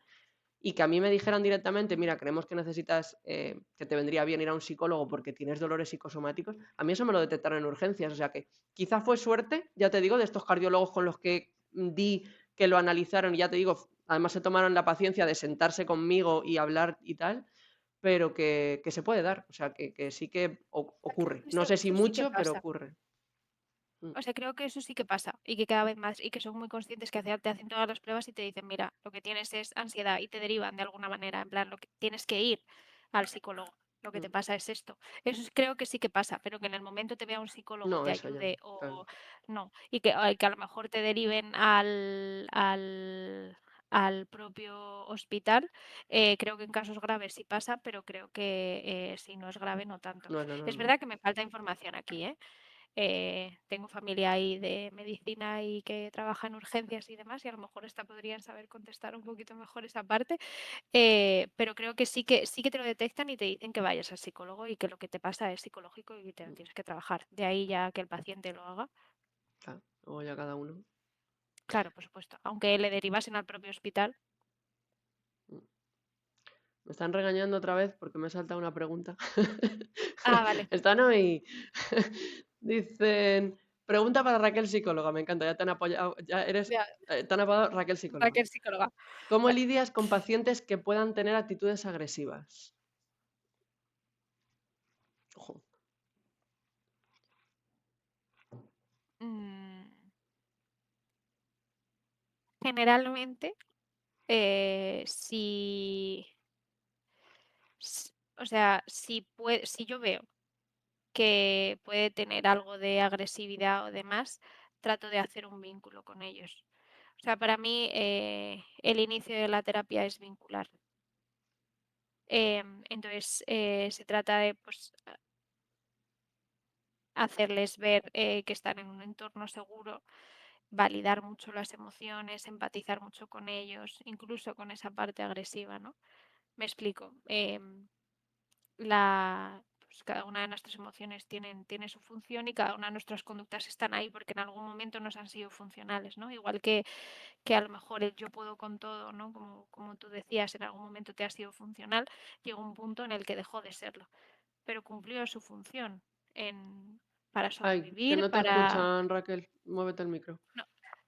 y que a mí me dijeran directamente, mira, creemos que necesitas, que te vendría bien ir a un psicólogo porque tienes dolores psicosomáticos, a mí eso me lo detectaron en urgencias, o sea que quizá fue suerte, ya te digo, de estos cardiólogos con los que di que lo analizaron y ya te digo, además se tomaron la paciencia de sentarse conmigo y hablar y tal, pero que se puede dar, o sea que sí que Creo ocurre. que No sé si eso sí que mucho, pero pasa. ocurre. Mm. O sea, creo que eso sí que pasa y que cada vez más y que son muy conscientes que te hacen todas las pruebas y te dicen, mira, lo que tienes es ansiedad y te derivan de alguna manera, en plan, lo que tienes que ir al psicólogo. Lo que Mm. te pasa es esto. Eso creo que sí que pasa, pero que en el momento te vea un psicólogo, No, te eso ya no, ayude claro. o no. Y que a lo mejor te deriven al propio hospital. Creo que en casos graves sí pasa, pero creo que si no es grave, no tanto. No es lo Es normal. verdad que me falta información aquí, ¿eh? Tengo familia ahí de medicina y que trabaja en urgencias y demás, y a lo mejor esta podrían saber contestar un poquito mejor esa parte, pero creo que sí que te lo detectan y te dicen que vayas al psicólogo y que lo que te pasa es psicológico y te lo Mm. tienes que trabajar. De ahí ya que el paciente lo haga. Claro, luego ya cada uno. Claro, por supuesto. Aunque le derivasen al propio hospital. Mm. Me están regañando otra vez porque me he saltado una pregunta. Ah, vale. Están hoy. Dicen, pregunta para Raquel psicóloga. Me encanta, ya te han apoyado, ya eres, Ya, te han apoyado Raquel psicóloga. Raquel, psicóloga. ¿Cómo Vale. lidias con pacientes que puedan tener actitudes agresivas? Ojo. Mm, generalmente, o sea, si yo veo que puede tener algo de agresividad o demás, trato de hacer un vínculo con ellos. O sea, para mí el inicio de la terapia es vincular. Entonces, se trata de pues, hacerles ver que están en un entorno seguro, validar mucho las emociones, empatizar mucho con ellos, incluso con esa parte agresiva, ¿no? Me explico. Pues cada una de nuestras emociones tiene su función y cada una de nuestras conductas están ahí porque en algún momento nos han sido funcionales, ¿no? Igual que a lo mejor el yo puedo con todo, ¿no? Como tú decías, en algún momento te ha sido funcional, llegó un punto en el que dejó de serlo, pero cumplió su función para Ay, que sobrevivir, no te para... escuchan, Raquel. Muévete el micro. No,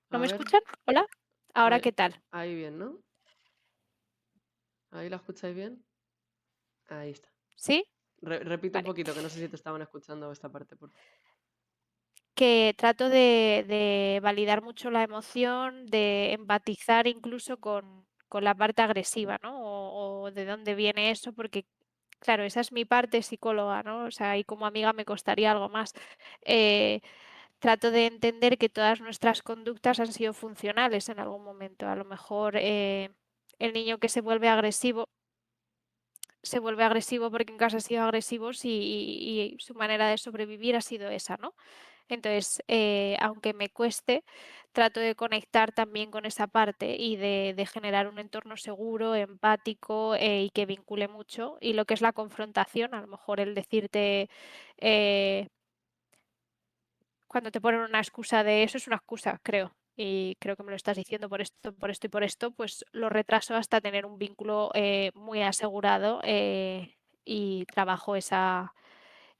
¿no A me ver, escuchan? ¿Hola? ¿Ahora ahí, qué tal? ahí bien, ¿no? ¿Ahí la escucháis bien? Ahí está. ¿Sí? Repite un Vale. poquito, que no sé si te estaban escuchando esta parte, por favor. Que trato de validar mucho la emoción, de empatizar incluso con la parte agresiva, ¿no? O de dónde viene eso, porque, claro, esa es mi parte psicóloga, ¿no? O sea, y como amiga me costaría algo más. Eh, trato de entender que todas nuestras conductas han sido funcionales en algún momento. A lo mejor el niño que se vuelve agresivo porque en casa ha sido agresivos y su manera de sobrevivir ha sido esa, ¿no? Entonces, aunque me cueste, trato de conectar también con esa parte y de generar un entorno seguro, empático y que vincule mucho. Y lo que es la confrontación, a lo mejor el decirte, eh, cuando te ponen una excusa de eso es una excusa, creo. Y creo que me lo estás diciendo por esto y por esto, pues lo retraso hasta tener un vínculo muy asegurado y trabajo esa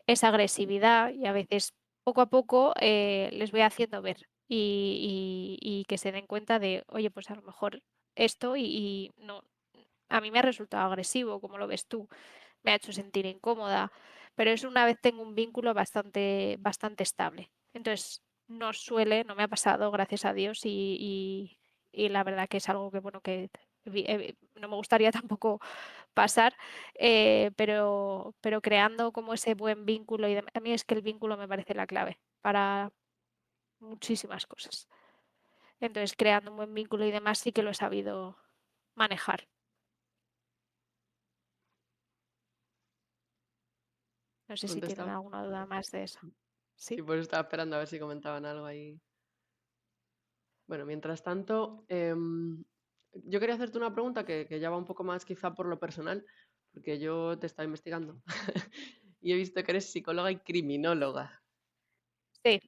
agresividad y a veces poco a poco les voy haciendo ver y que se den cuenta de, oye, pues a lo mejor esto y no, a mí me ha resultado agresivo, como lo ves tú, me ha hecho sentir incómoda, pero es una vez tengo un vínculo bastante estable. Entonces, no me ha pasado, gracias a Dios, y la verdad que es algo que, bueno, que no me gustaría tampoco pasar, pero creando como ese buen vínculo y a mí es que el vínculo me parece la clave para muchísimas cosas. Entonces, creando un buen vínculo y demás sí que lo he sabido manejar. No sé si tienen ¿Contestado? alguna duda más de eso. Sí, ¿Sí? pues estaba esperando a ver si comentaban algo ahí. Bueno, mientras tanto, yo quería hacerte una pregunta que ya va un poco más quizá por lo personal, porque yo te estaba investigando y he visto que eres psicóloga y criminóloga. Sí,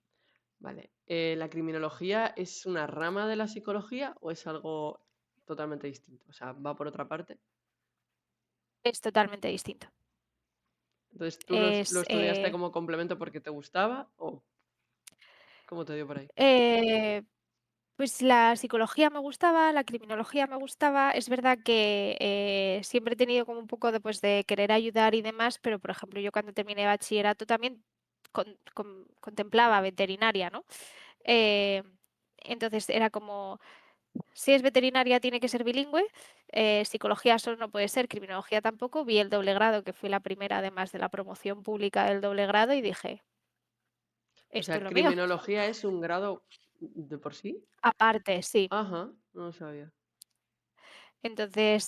Vale. ¿La criminología es una rama de la psicología o es algo totalmente distinto? O sea, va por otra parte. es totalmente distinto. Entonces, ¿tú lo Es, estudiaste como complemento porque te gustaba o cómo te dio por ahí? eh, pues la psicología me gustaba, la criminología me gustaba. Es verdad que siempre he tenido como un poco de, pues, de querer ayudar y demás, pero por ejemplo, yo cuando terminé bachillerato también contemplaba veterinaria, ¿no? Eh, entonces era como, si es veterinaria tiene que ser bilingüe, psicología solo no puede ser, criminología tampoco. Vi el doble grado, que fui la primera además de la promoción pública del doble grado y dije, O esto es sea, lo mío. criminología es un grado de por sí. Aparte, sí. Ajá, no lo sabía. Entonces,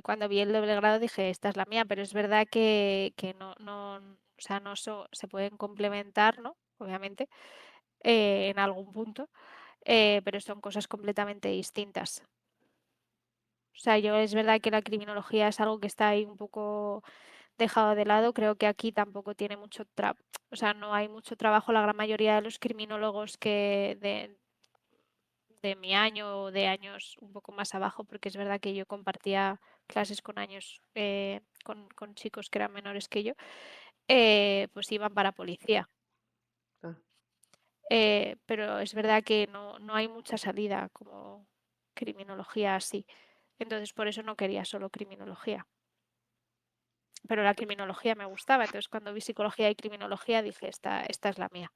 cuando vi el doble grado dije, esta es la mía, pero es verdad que no, o sea, se pueden complementar, ¿no? Obviamente, en algún punto, pero son cosas completamente distintas. O sea, yo es verdad que la criminología es algo que está ahí un poco dejado de lado. Creo que aquí tampoco tiene mucho o sea, no hay mucho trabajo. La gran mayoría de los criminólogos de mi año o de años un poco más abajo, porque es verdad que yo compartía clases con años, con chicos que eran menores que yo, pues iban para policía. Ah, Pero es verdad que no hay mucha salida como criminología así. Entonces por eso no quería solo criminología. Pero la criminología me gustaba, entonces cuando vi psicología y criminología dije, esta es la mía.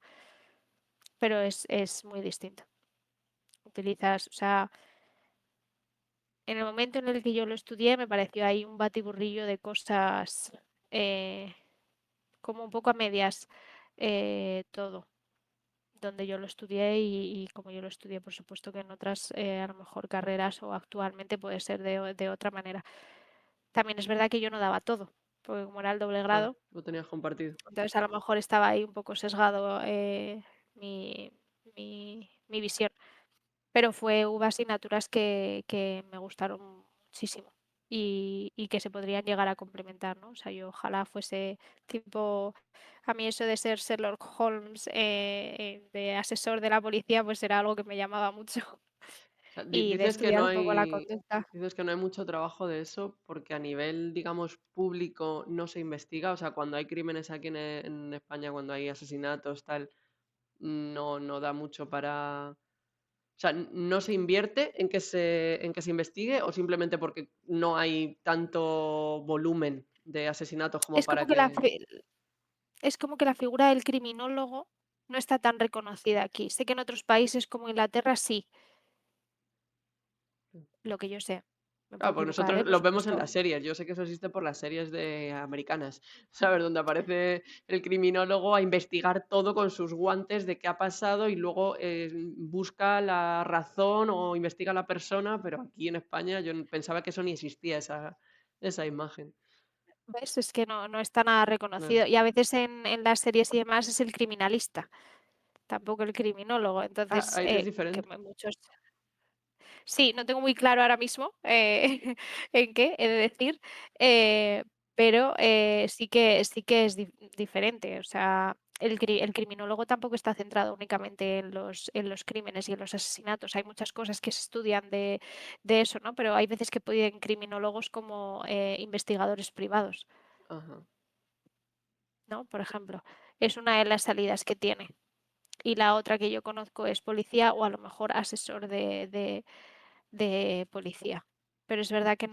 Pero es muy distinto. Utilizas, o sea, en el momento en el que yo lo estudié me pareció ahí un batiburrillo de cosas eh, como un poco a medias todo, donde yo lo estudié y como yo lo estudié, por supuesto que en otras a lo mejor carreras o actualmente puede ser de otra manera. También es verdad que yo no daba todo, porque como era el doble ah, grado, lo tenías compartido. entonces a lo mejor estaba ahí un poco sesgado mi, mi visión. Pero hubo asignaturas que me gustaron muchísimo y que se podrían llegar a complementar, ¿no? O sea, yo ojalá fuese tipo, a mí eso de ser Sherlock Holmes, de asesor de la policía, pues era algo que me llamaba mucho O sea, y de dices que no estudiar un poco la hay, conducta. dices que no hay mucho trabajo de eso porque a nivel, digamos, público no se investiga. O sea, cuando hay crímenes aquí en España, cuando hay asesinatos, tal, no da mucho para. O sea, no se invierte en que se investigue o simplemente porque no hay tanto volumen de asesinatos como Es para como que la, que. fi- es como que la figura del criminólogo no está tan reconocida aquí. Sé que en otros países como Inglaterra sí, lo que yo sé. Me puedo Claro, pues equivocar, nosotros por los vemos en supuesto. las series. Yo sé que eso existe por las series de americanas, ¿sabes? Donde aparece el criminólogo a investigar todo con sus guantes de qué ha pasado y luego busca la razón o investiga a la persona, pero aquí en España yo pensaba que eso ni existía, esa imagen. ¿Ves? Es que no está nada Claro. reconocido. Y a veces en las series y demás es el criminalista, tampoco el criminólogo. Ah, Entonces, es que diferente. muchos. Sí, no tengo muy claro ahora mismo en qué, he de decir, pero sí que es diferente. O sea, el criminólogo tampoco está centrado únicamente en los crímenes y en los asesinatos. Hay muchas cosas que se estudian de eso, ¿no? Pero hay veces que piden criminólogos como investigadores privados, Ajá. ¿no? Por ejemplo, es una de las salidas que tiene. Y la otra que yo conozco es policía o a lo mejor asesor de policía. Pero es verdad que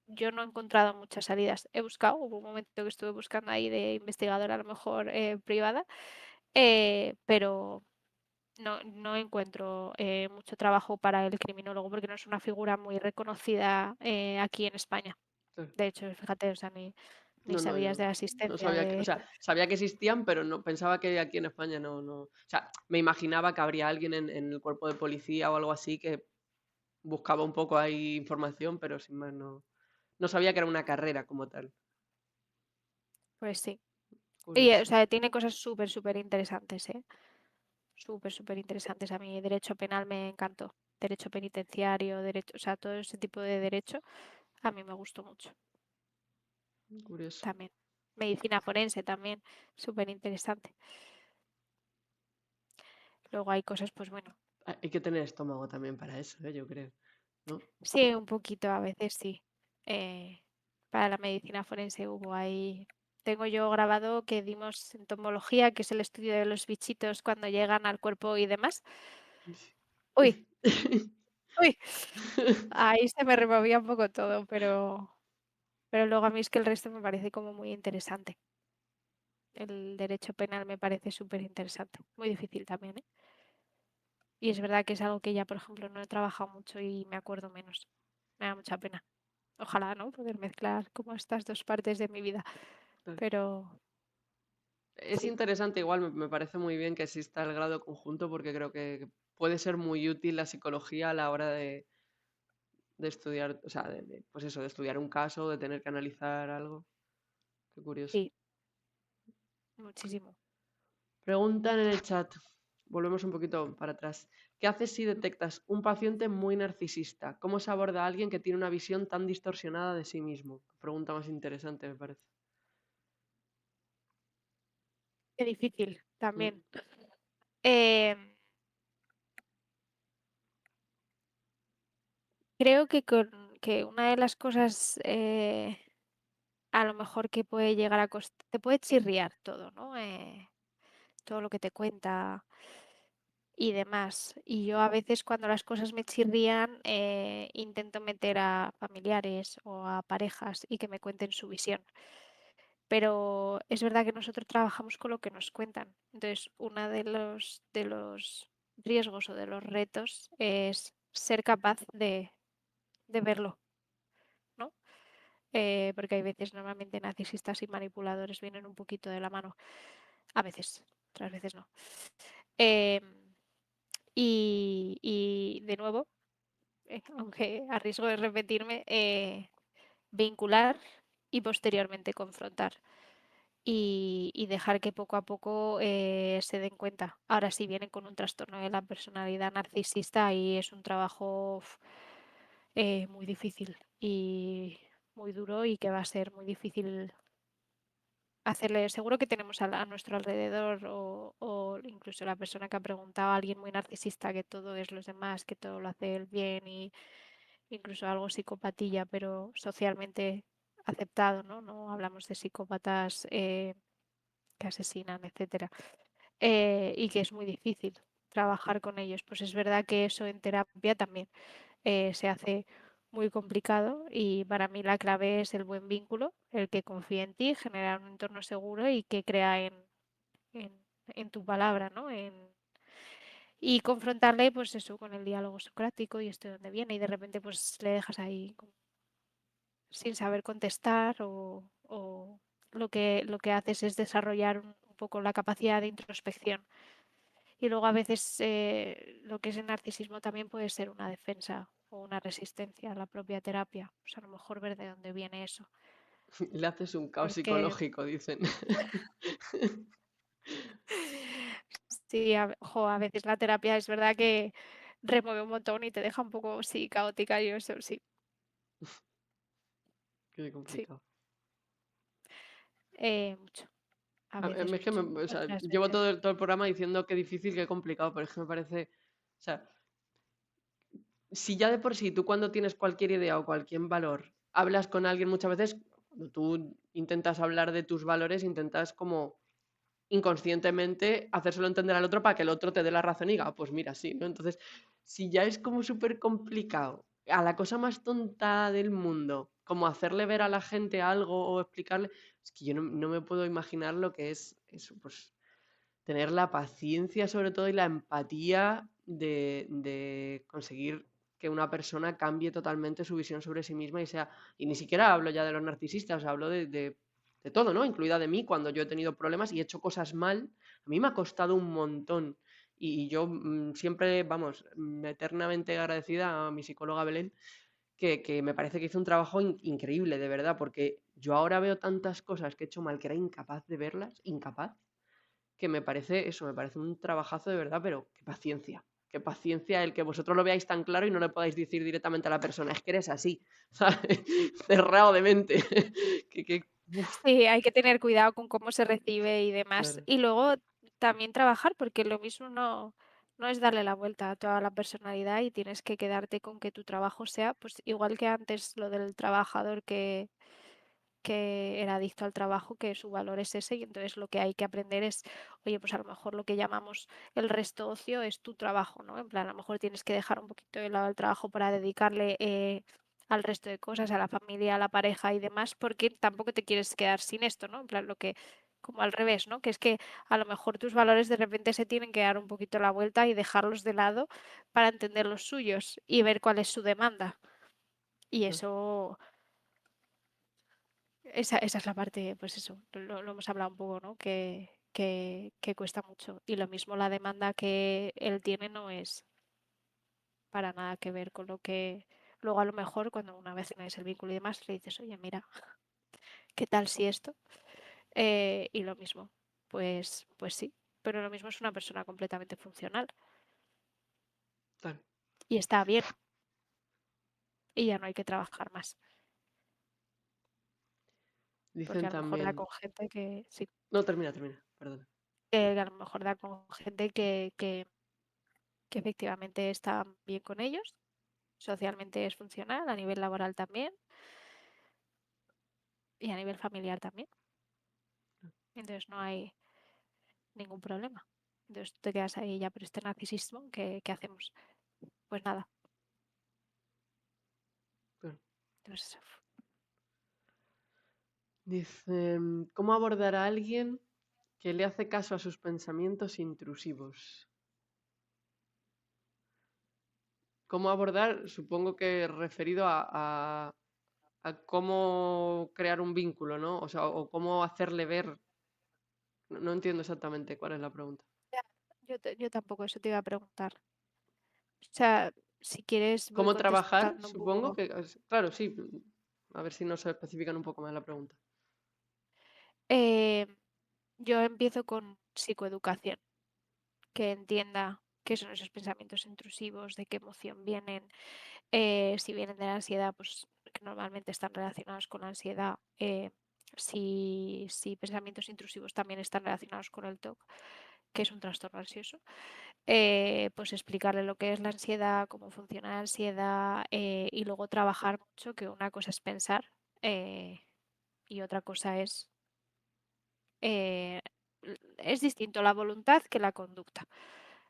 yo no he encontrado muchas salidas. He buscado, hubo un momento que estuve buscando ahí de investigadora a lo mejor privada, pero no encuentro mucho trabajo para el criminólogo porque no es una figura muy reconocida aquí en España. Claro. De hecho, fíjate, o sea, ni No, no, sabías yo de la no existencia sabía que, o de. sea, sabía que existían, pero no pensaba que aquí en España o sea, me imaginaba que habría alguien en el cuerpo de policía o algo así que buscaba un poco ahí información, pero sin más no sabía que era una carrera como tal. Pues sí. Y, o Curioso. sea, tiene cosas súper, súper interesantes, ¿eh? Súper, súper interesantes. A mí derecho penal me encantó. Derecho penitenciario, derecho, o sea, todo ese tipo de derecho a mí me gustó mucho Curioso. también. Medicina forense también, súper interesante. Luego hay cosas, pues bueno, Hay que tener estómago también para eso, yo creo, ¿no? sí, un poquito a veces sí. Eh, para la medicina forense hubo ahí. Tengo yo grabado que dimos entomología, que es el estudio de los bichitos cuando llegan al cuerpo y demás. Uy, uy, ahí se me removía un poco todo, pero luego a mí es que el resto me parece como muy interesante. El derecho penal me parece súper interesante. Muy difícil también, ¿eh? Y es verdad que es algo que ya, por ejemplo, no he trabajado mucho y me acuerdo menos. Me da mucha pena. Ojalá, ¿no? Poder mezclar como estas dos partes de mi vida. Pero Es sí, interesante, igual me parece muy bien que exista el grado conjunto porque creo que puede ser muy útil la psicología a la hora de estudiar, o sea, pues eso, de estudiar un caso, de tener que analizar algo. Qué curioso. sí, muchísimo. Preguntan en el chat, volvemos un poquito para atrás. ¿Qué haces si detectas un paciente muy narcisista? ¿Cómo se aborda a alguien que tiene una visión tan distorsionada de sí mismo? Pregunta más interesante, me parece. Qué difícil Mm, también. Em, creo que una de las cosas a lo mejor que puede llegar a costar, te puede chirriar todo, ¿no? Todo lo que te cuenta y demás. Y yo a veces cuando las cosas me chirrían, intento meter a familiares o a parejas y que me cuenten su visión. Pero es verdad que nosotros trabajamos con lo que nos cuentan. Entonces, uno de los riesgos o de los retos es ser capaz de verlo, ¿no? Porque hay veces normalmente narcisistas y manipuladores vienen un poquito de la mano. A veces, otras veces no. Em, y de nuevo, aunque a riesgo de repetirme, vincular y posteriormente confrontar. Y dejar que poco a poco se den cuenta. Ahora, si vienen con un trastorno de la personalidad narcisista, y es un trabajo muy difícil y muy duro y que va a ser muy difícil hacerle. Seguro que tenemos a nuestro alrededor o incluso la persona que ha preguntado a alguien muy narcisista que todo es los demás, que todo lo hace él bien y incluso algo psicopatilla, pero socialmente aceptado, ¿no? No hablamos de psicópatas que asesinan, etcétera, y que es muy difícil trabajar con ellos. Pues es verdad que eso en terapia también se hace muy complicado y para mí la clave es el buen vínculo, el que confíe en ti, generar un entorno seguro y que crea en, en tu palabra, ¿no? y confrontarle, pues eso, con el diálogo socrático y esto de dónde viene, y de repente pues le dejas ahí como sin saber contestar o lo que haces es desarrollar un poco la capacidad de introspección. Y luego a veces lo que es el narcisismo también puede ser una defensa o una resistencia a la propia terapia. Pues a lo mejor ver de dónde viene eso. Le haces un caos Porque psicológico, dicen. sí, a veces la terapia es verdad que remueve un montón y te deja un poco, sí, caótica y eso, sí, Qué sí, complicado. mucho, a veces Es que mucho, o sea, otras llevo veces. todo el programa diciendo qué difícil, qué complicado, pero es que me parece, o sea, si ya de por sí tú cuando tienes cualquier idea o cualquier valor, hablas con alguien muchas veces, cuando tú intentas hablar de tus valores, intentas como inconscientemente hacérselo entender al otro para que el otro te dé la razón y diga, "Ah, pues mira, sí, ¿no?". Entonces, si ya es como súper complicado, a la cosa más tonta del mundo, como hacerle ver a la gente algo o explicarle, es que yo no me puedo imaginar lo que es eso, pues tener la paciencia sobre todo y la empatía de conseguir que una persona cambie totalmente su visión sobre sí misma y sea, y ni siquiera hablo ya de los narcisistas, hablo de todo, ¿no? Incluida de mí, cuando yo he tenido problemas y he hecho cosas mal, a mí me ha costado un montón. Y yo siempre, vamos, eternamente agradecida a mi psicóloga Belén, que me parece que hizo un trabajo increíble, de verdad, porque yo ahora veo tantas cosas que he hecho mal que era incapaz de verlas, incapaz, que me parece eso, me parece un trabajazo de verdad, pero qué paciencia el que vosotros lo veáis tan claro y no le podáis decir directamente a la persona, es que eres así, ¿sabes? Cerrado de mente. Uf, Sí, hay que tener cuidado con cómo se recibe y demás. claro, Y luego también trabajar, porque lo mismo no es darle la vuelta a toda la personalidad y tienes que quedarte con que tu trabajo sea, pues igual que antes lo del trabajador que era adicto al trabajo, que su valor es ese, y entonces lo que hay que aprender es, oye, pues a lo mejor lo que llamamos el resto ocio es tu trabajo, ¿no? En plan, a lo mejor tienes que dejar un poquito de lado el trabajo para dedicarle al resto de cosas, a la familia, a la pareja y demás, porque tampoco te quieres quedar sin esto, ¿no? En plan, lo que, como al revés, ¿no? Que es que a lo mejor tus valores de repente se tienen que dar un poquito la vuelta y dejarlos de lado para entender los suyos y ver cuál es su demanda. Y claro, eso esa es la parte, pues eso, lo hemos hablado un poco, ¿no? Que cuesta mucho. Y lo mismo la demanda que él tiene no es para nada que ver con lo que luego a lo mejor cuando una vez tienes el vínculo y demás le dices, oye, mira, ¿qué tal si esto? Y lo mismo, pues sí, pero lo mismo es una persona completamente funcional claro. y está bien y ya no hay que trabajar más, porque Dicen a lo mejor da también, con gente que sí, no, termina, perdón. que a lo mejor da con gente que efectivamente está bien con ellos, socialmente es funcional, a nivel laboral también y a nivel familiar también. Entonces no hay ningún problema. Entonces tú te quedas ahí ya, pero este narcisismo, ¿qué hacemos? Pues nada. Claro. Entonces, Dicen, ¿cómo abordar a alguien que le hace caso a sus pensamientos intrusivos? ¿Cómo abordar? Supongo que referido a cómo crear un vínculo, ¿no? O sea, o cómo hacerle ver. No entiendo exactamente cuál es la pregunta. ya, yo tampoco eso te iba a preguntar. O sea, si quieres voy ¿Cómo trabajar? contestando un Supongo poco. que, claro, sí. A ver si nos especifican un poco más la pregunta. Eh, yo empiezo con psicoeducación, que entienda qué son esos pensamientos intrusivos, de qué emoción vienen. Si vienen de la ansiedad, pues que normalmente están relacionados con la ansiedad. Si pensamientos intrusivos también están relacionados con el TOC, que es un trastorno ansioso, pues explicarle lo que es la ansiedad, cómo funciona la ansiedad y luego trabajar mucho, que una cosa es pensar y otra cosa eh, es distinto la voluntad que la conducta,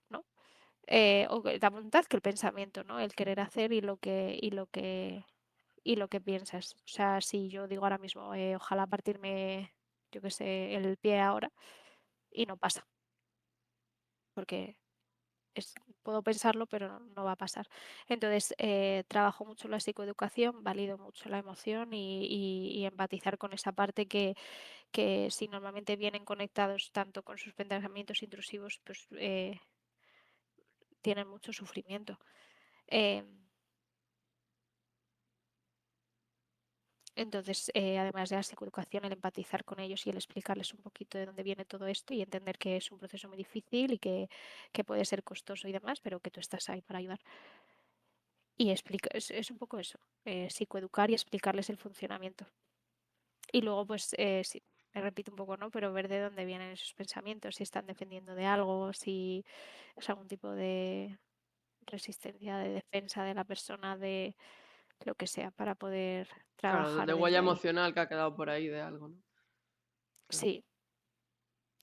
¿no? O la voluntad que el pensamiento, ¿no? El querer hacer y lo que piensas. O sea, si yo digo ahora mismo, ojalá partirme, yo qué sé, el pie ahora y no pasa, porque es, puedo pensarlo, pero no va a pasar. Entonces, trabajo mucho la psicoeducación, valido mucho la emoción y empatizar con esa parte que si normalmente vienen conectados tanto con sus pensamientos intrusivos, pues tienen mucho sufrimiento. Em, Entonces, además de la psicoeducación, el empatizar con ellos y el explicarles un poquito de dónde viene todo esto y entender que es un proceso muy difícil y que puede ser costoso y demás, pero que tú estás ahí para ayudar. Y es un poco eso, psicoeducar y explicarles el funcionamiento. Y luego, pues, sí, me repito un poco, ¿no? Pero ver de dónde vienen esos pensamientos, si están defendiendo de algo, si es algún tipo de resistencia, de defensa de la persona, de lo que sea, para poder Claro, de trabajar huella desde ahí. emocional que ha quedado por ahí de algo, ¿no? Claro. Sí,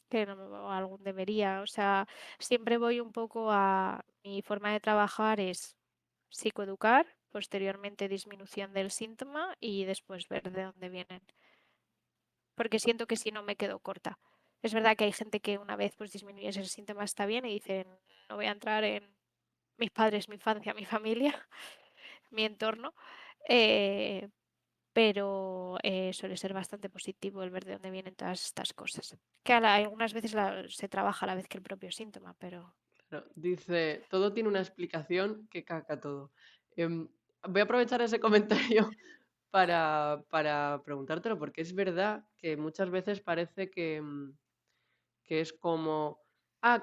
que no, o algún debería. O sea, siempre voy un poco a mi forma de trabajar es psicoeducar, posteriormente disminución del síntoma y después ver de dónde vienen. Porque siento que si no me quedo corta. Es verdad que hay gente que una vez pues disminuyes el síntoma está bien y dicen, no voy a entrar en mis padres, mi infancia, mi familia, mi entorno. eh, pero suele ser bastante positivo el ver de dónde vienen todas estas cosas. Que algunas veces se trabaja a la vez que el propio síntoma, pero Claro, dice, todo tiene una explicación que caca todo. Voy a aprovechar ese comentario para preguntártelo, porque es verdad que muchas veces parece que es como,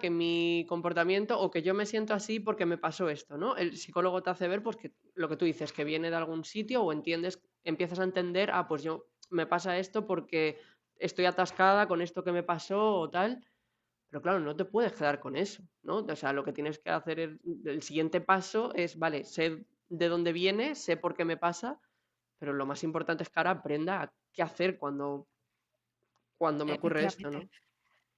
que mi comportamiento o que yo me siento así porque me pasó esto, ¿no? El psicólogo te hace ver pues que lo que tú dices, que viene de algún sitio o entiendes, empiezas a entender, pues yo me pasa esto porque estoy atascada con esto que me pasó o tal. Pero claro, no te puedes quedar con eso, ¿no? O sea, lo que tienes que hacer, el siguiente paso es, vale, sé de dónde viene, sé por qué me pasa, pero lo más importante es que ahora aprenda a qué hacer cuando me ocurre esto, efectivamente. ¿no?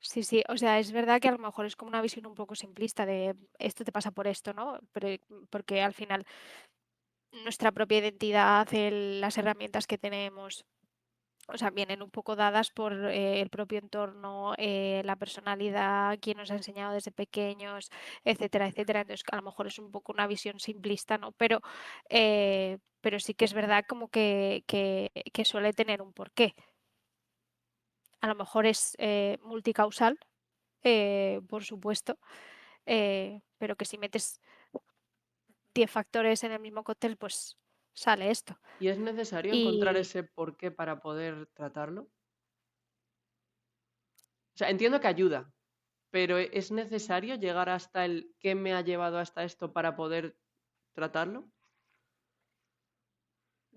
Sí, sí, o sea, es verdad que a lo mejor es como una visión un poco simplista de esto te pasa por esto, ¿no? Pero, porque al final nuestra propia identidad, las herramientas que tenemos, o sea, vienen un poco dadas por el propio entorno, la personalidad, quién nos ha enseñado desde pequeños, etcétera, etcétera. Entonces, a lo mejor es un poco una visión simplista, ¿no? Pero sí que es verdad como que suele tener un porqué. A lo mejor es multicausal, por supuesto, pero que si metes 10 factores en el mismo cóctel, pues sale esto. ¿Y es necesario encontrar Y ese porqué para poder tratarlo? O sea, entiendo que ayuda, pero ¿es necesario llegar hasta el qué me ha llevado hasta esto para poder tratarlo?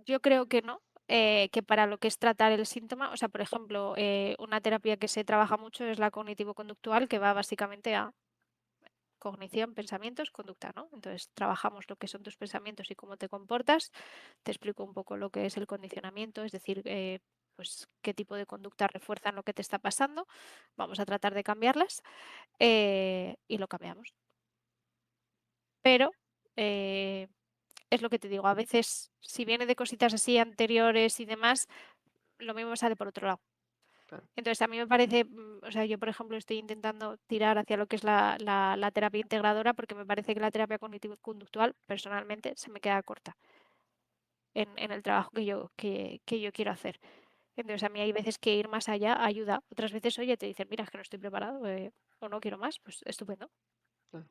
yo creo que no, que para lo que es tratar el síntoma, o sea, por ejemplo, una terapia que se trabaja mucho es la cognitivo-conductual, que va básicamente a cognición, pensamientos, conducta, ¿no? Entonces, trabajamos lo que son tus pensamientos y cómo te comportas. Te explico un poco lo que es el condicionamiento, es decir, pues qué tipo de conductas refuerzan lo que te está pasando. Vamos a tratar de cambiarlas y lo cambiamos. Pero es lo que te digo, a veces si viene de cositas así anteriores y demás, lo mismo sale por otro lado. Claro, Entonces, a mí me parece, o sea, yo por ejemplo estoy intentando tirar hacia lo que es la terapia integradora porque me parece que la terapia cognitivo-conductual personalmente se me queda corta en el trabajo que yo quiero hacer. Entonces, a mí hay veces que ir más allá ayuda. Otras veces, oye, te dicen, mira, es que no estoy preparado o no quiero más, pues estupendo, claro.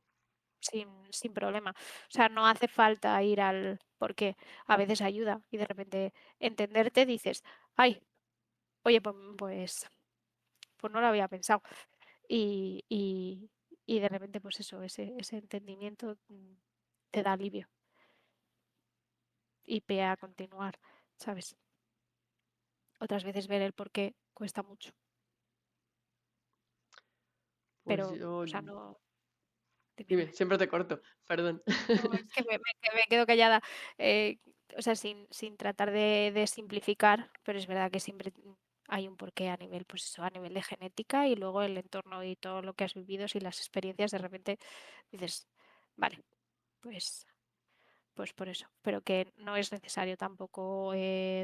sin problema. O sea, no hace falta ir al porque a veces ayuda y de repente entenderte dices, ay, oye, pues no lo había pensado. Y, y, y de repente, pues eso, ese entendimiento te da alivio y pie a continuar, ¿sabes? Otras veces ver el por qué cuesta mucho, Pues pero, yo, o sea, no, dime, dime, dime. siempre te corto, perdón. No, es que me quedo callada. eh, o sea, sin tratar de simplificar, pero es verdad que siempre hay un porqué a nivel, pues eso, a nivel de genética y luego el entorno y todo lo que has vivido y las experiencias, de repente dices, vale, pues, pues por eso. Pero que no es necesario tampoco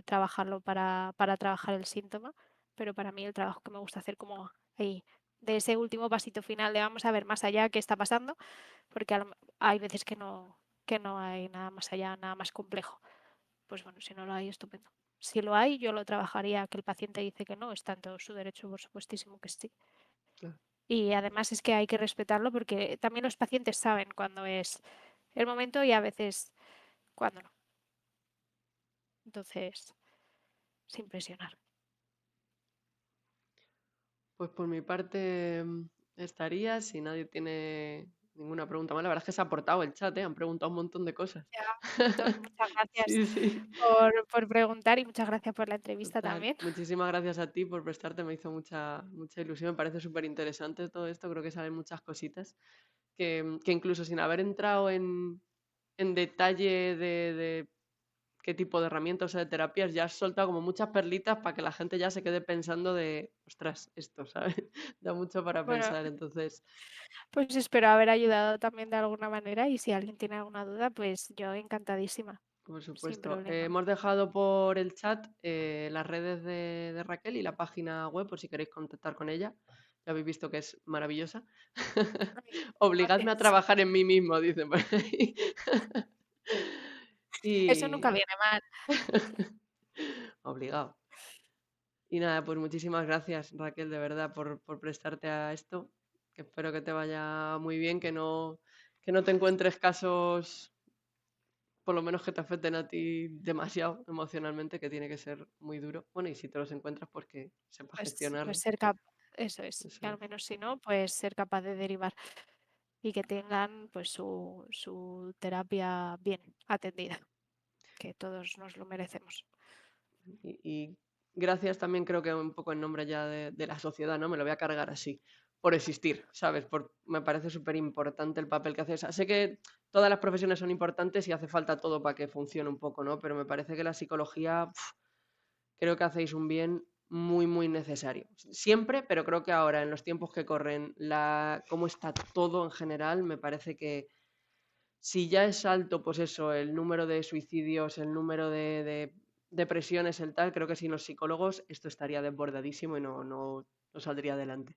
trabajarlo para trabajar el síntoma, pero para mí el trabajo que me gusta hacer como ahí de ese último pasito final de vamos a ver más allá qué está pasando, porque hay veces que no hay nada más allá, nada más complejo. Pues bueno, si no lo hay, estupendo. Si lo hay, yo lo trabajaría, que el paciente dice que no, está en todo su derecho, por supuestísimo que sí. Claro. Y además es que hay que respetarlo porque también los pacientes saben cuándo es el momento y a veces cuándo no. Entonces, sin presionar. Pues por mi parte estaría, si nadie tiene ninguna pregunta más. La verdad es que se ha aportado el chat, ¿eh? Han preguntado un montón de cosas. Ya, un montón. Muchas gracias Sí, sí, por preguntar y muchas gracias por la entrevista total. también. Muchísimas gracias a ti por prestarte, me hizo mucha ilusión, me parece súper interesante todo esto, creo que salen muchas cositas que incluso sin haber entrado en detalle de qué tipo de herramientas o de terapias, ya has soltado como muchas perlitas para que la gente ya se quede pensando de, ostras, esto, ¿sabes? Da mucho para Bueno, pensar, entonces, pues espero haber ayudado también de alguna manera y si alguien tiene alguna duda, pues yo encantadísima, por sin supuesto. problema. Hemos dejado por el chat las redes de Raquel y la página web por si queréis contactar con ella. Ya habéis visto que es maravillosa. Ay, Obligadme a gracias. trabajar en mí mismo, dicen por ahí. Eso nunca Y viene mal. obligado. Y nada, pues muchísimas gracias, Raquel, de verdad, por prestarte a esto. Que espero que te vaya muy bien, que no te encuentres casos, por lo menos que te afecten a ti demasiado emocionalmente, que tiene que ser muy duro. Bueno, y si te los encuentras, pues que sepas Pues gestionarlo. ser capaz, eso es, Eso que al es. menos si no, pues ser capaz de derivar y que tengan pues su terapia bien atendida, que todos nos lo merecemos. Y gracias también creo que un poco en nombre ya de la sociedad, ¿no? Me lo voy a cargar así, por existir, ¿sabes? Me parece súper importante el papel que haces. Sé que todas las profesiones son importantes y hace falta todo para que funcione un poco, ¿no? Pero me parece que la psicología, creo que hacéis un bien muy necesario. Siempre, pero creo que ahora, en los tiempos que corren, cómo está todo en general, me parece que si ya es alto, pues eso, el número de suicidios, el número de depresiones, el tal, creo que sin los psicólogos esto estaría desbordadísimo y no saldría adelante.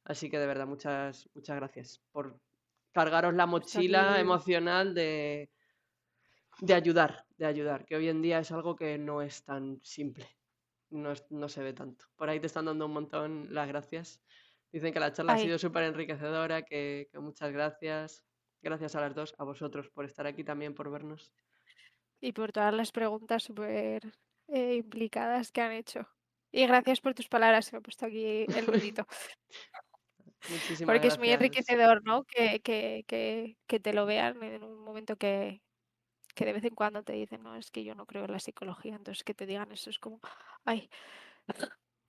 Así que de verdad, muchas gracias por cargaros la Esto mochila aquí, emocional de ayudar, que hoy en día es algo que no es tan simple, no se ve tanto. Por ahí te están dando un montón las gracias. Dicen que la charla ha ay, sido súper enriquecedora, que muchas gracias. Gracias a las dos, a vosotros por estar aquí también, por vernos. y por todas las preguntas súper implicadas que han hecho. Y gracias por tus palabras, se me ha puesto aquí el nudito. Muchísimas Porque es muy gracias. enriquecedor, ¿no? Que te lo vean en un momento que de vez en cuando te dicen, no, es que yo no creo en la psicología, entonces que te digan eso es como, ay,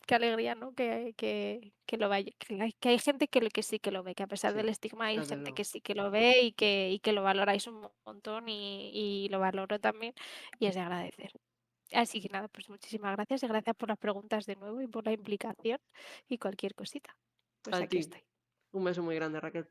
qué alegría, ¿no? Que lo vaya, que hay gente que sí que lo ve, que a pesar Sí, del estigma hay desde gente que luego. sí que lo ve y que lo valoráis un montón y lo valoro también y es de agradecer. Así que nada, pues muchísimas gracias y gracias por las preguntas de nuevo y por la implicación y cualquier cosita. A Pues aquí ti. estoy. Un beso muy grande, Raquel.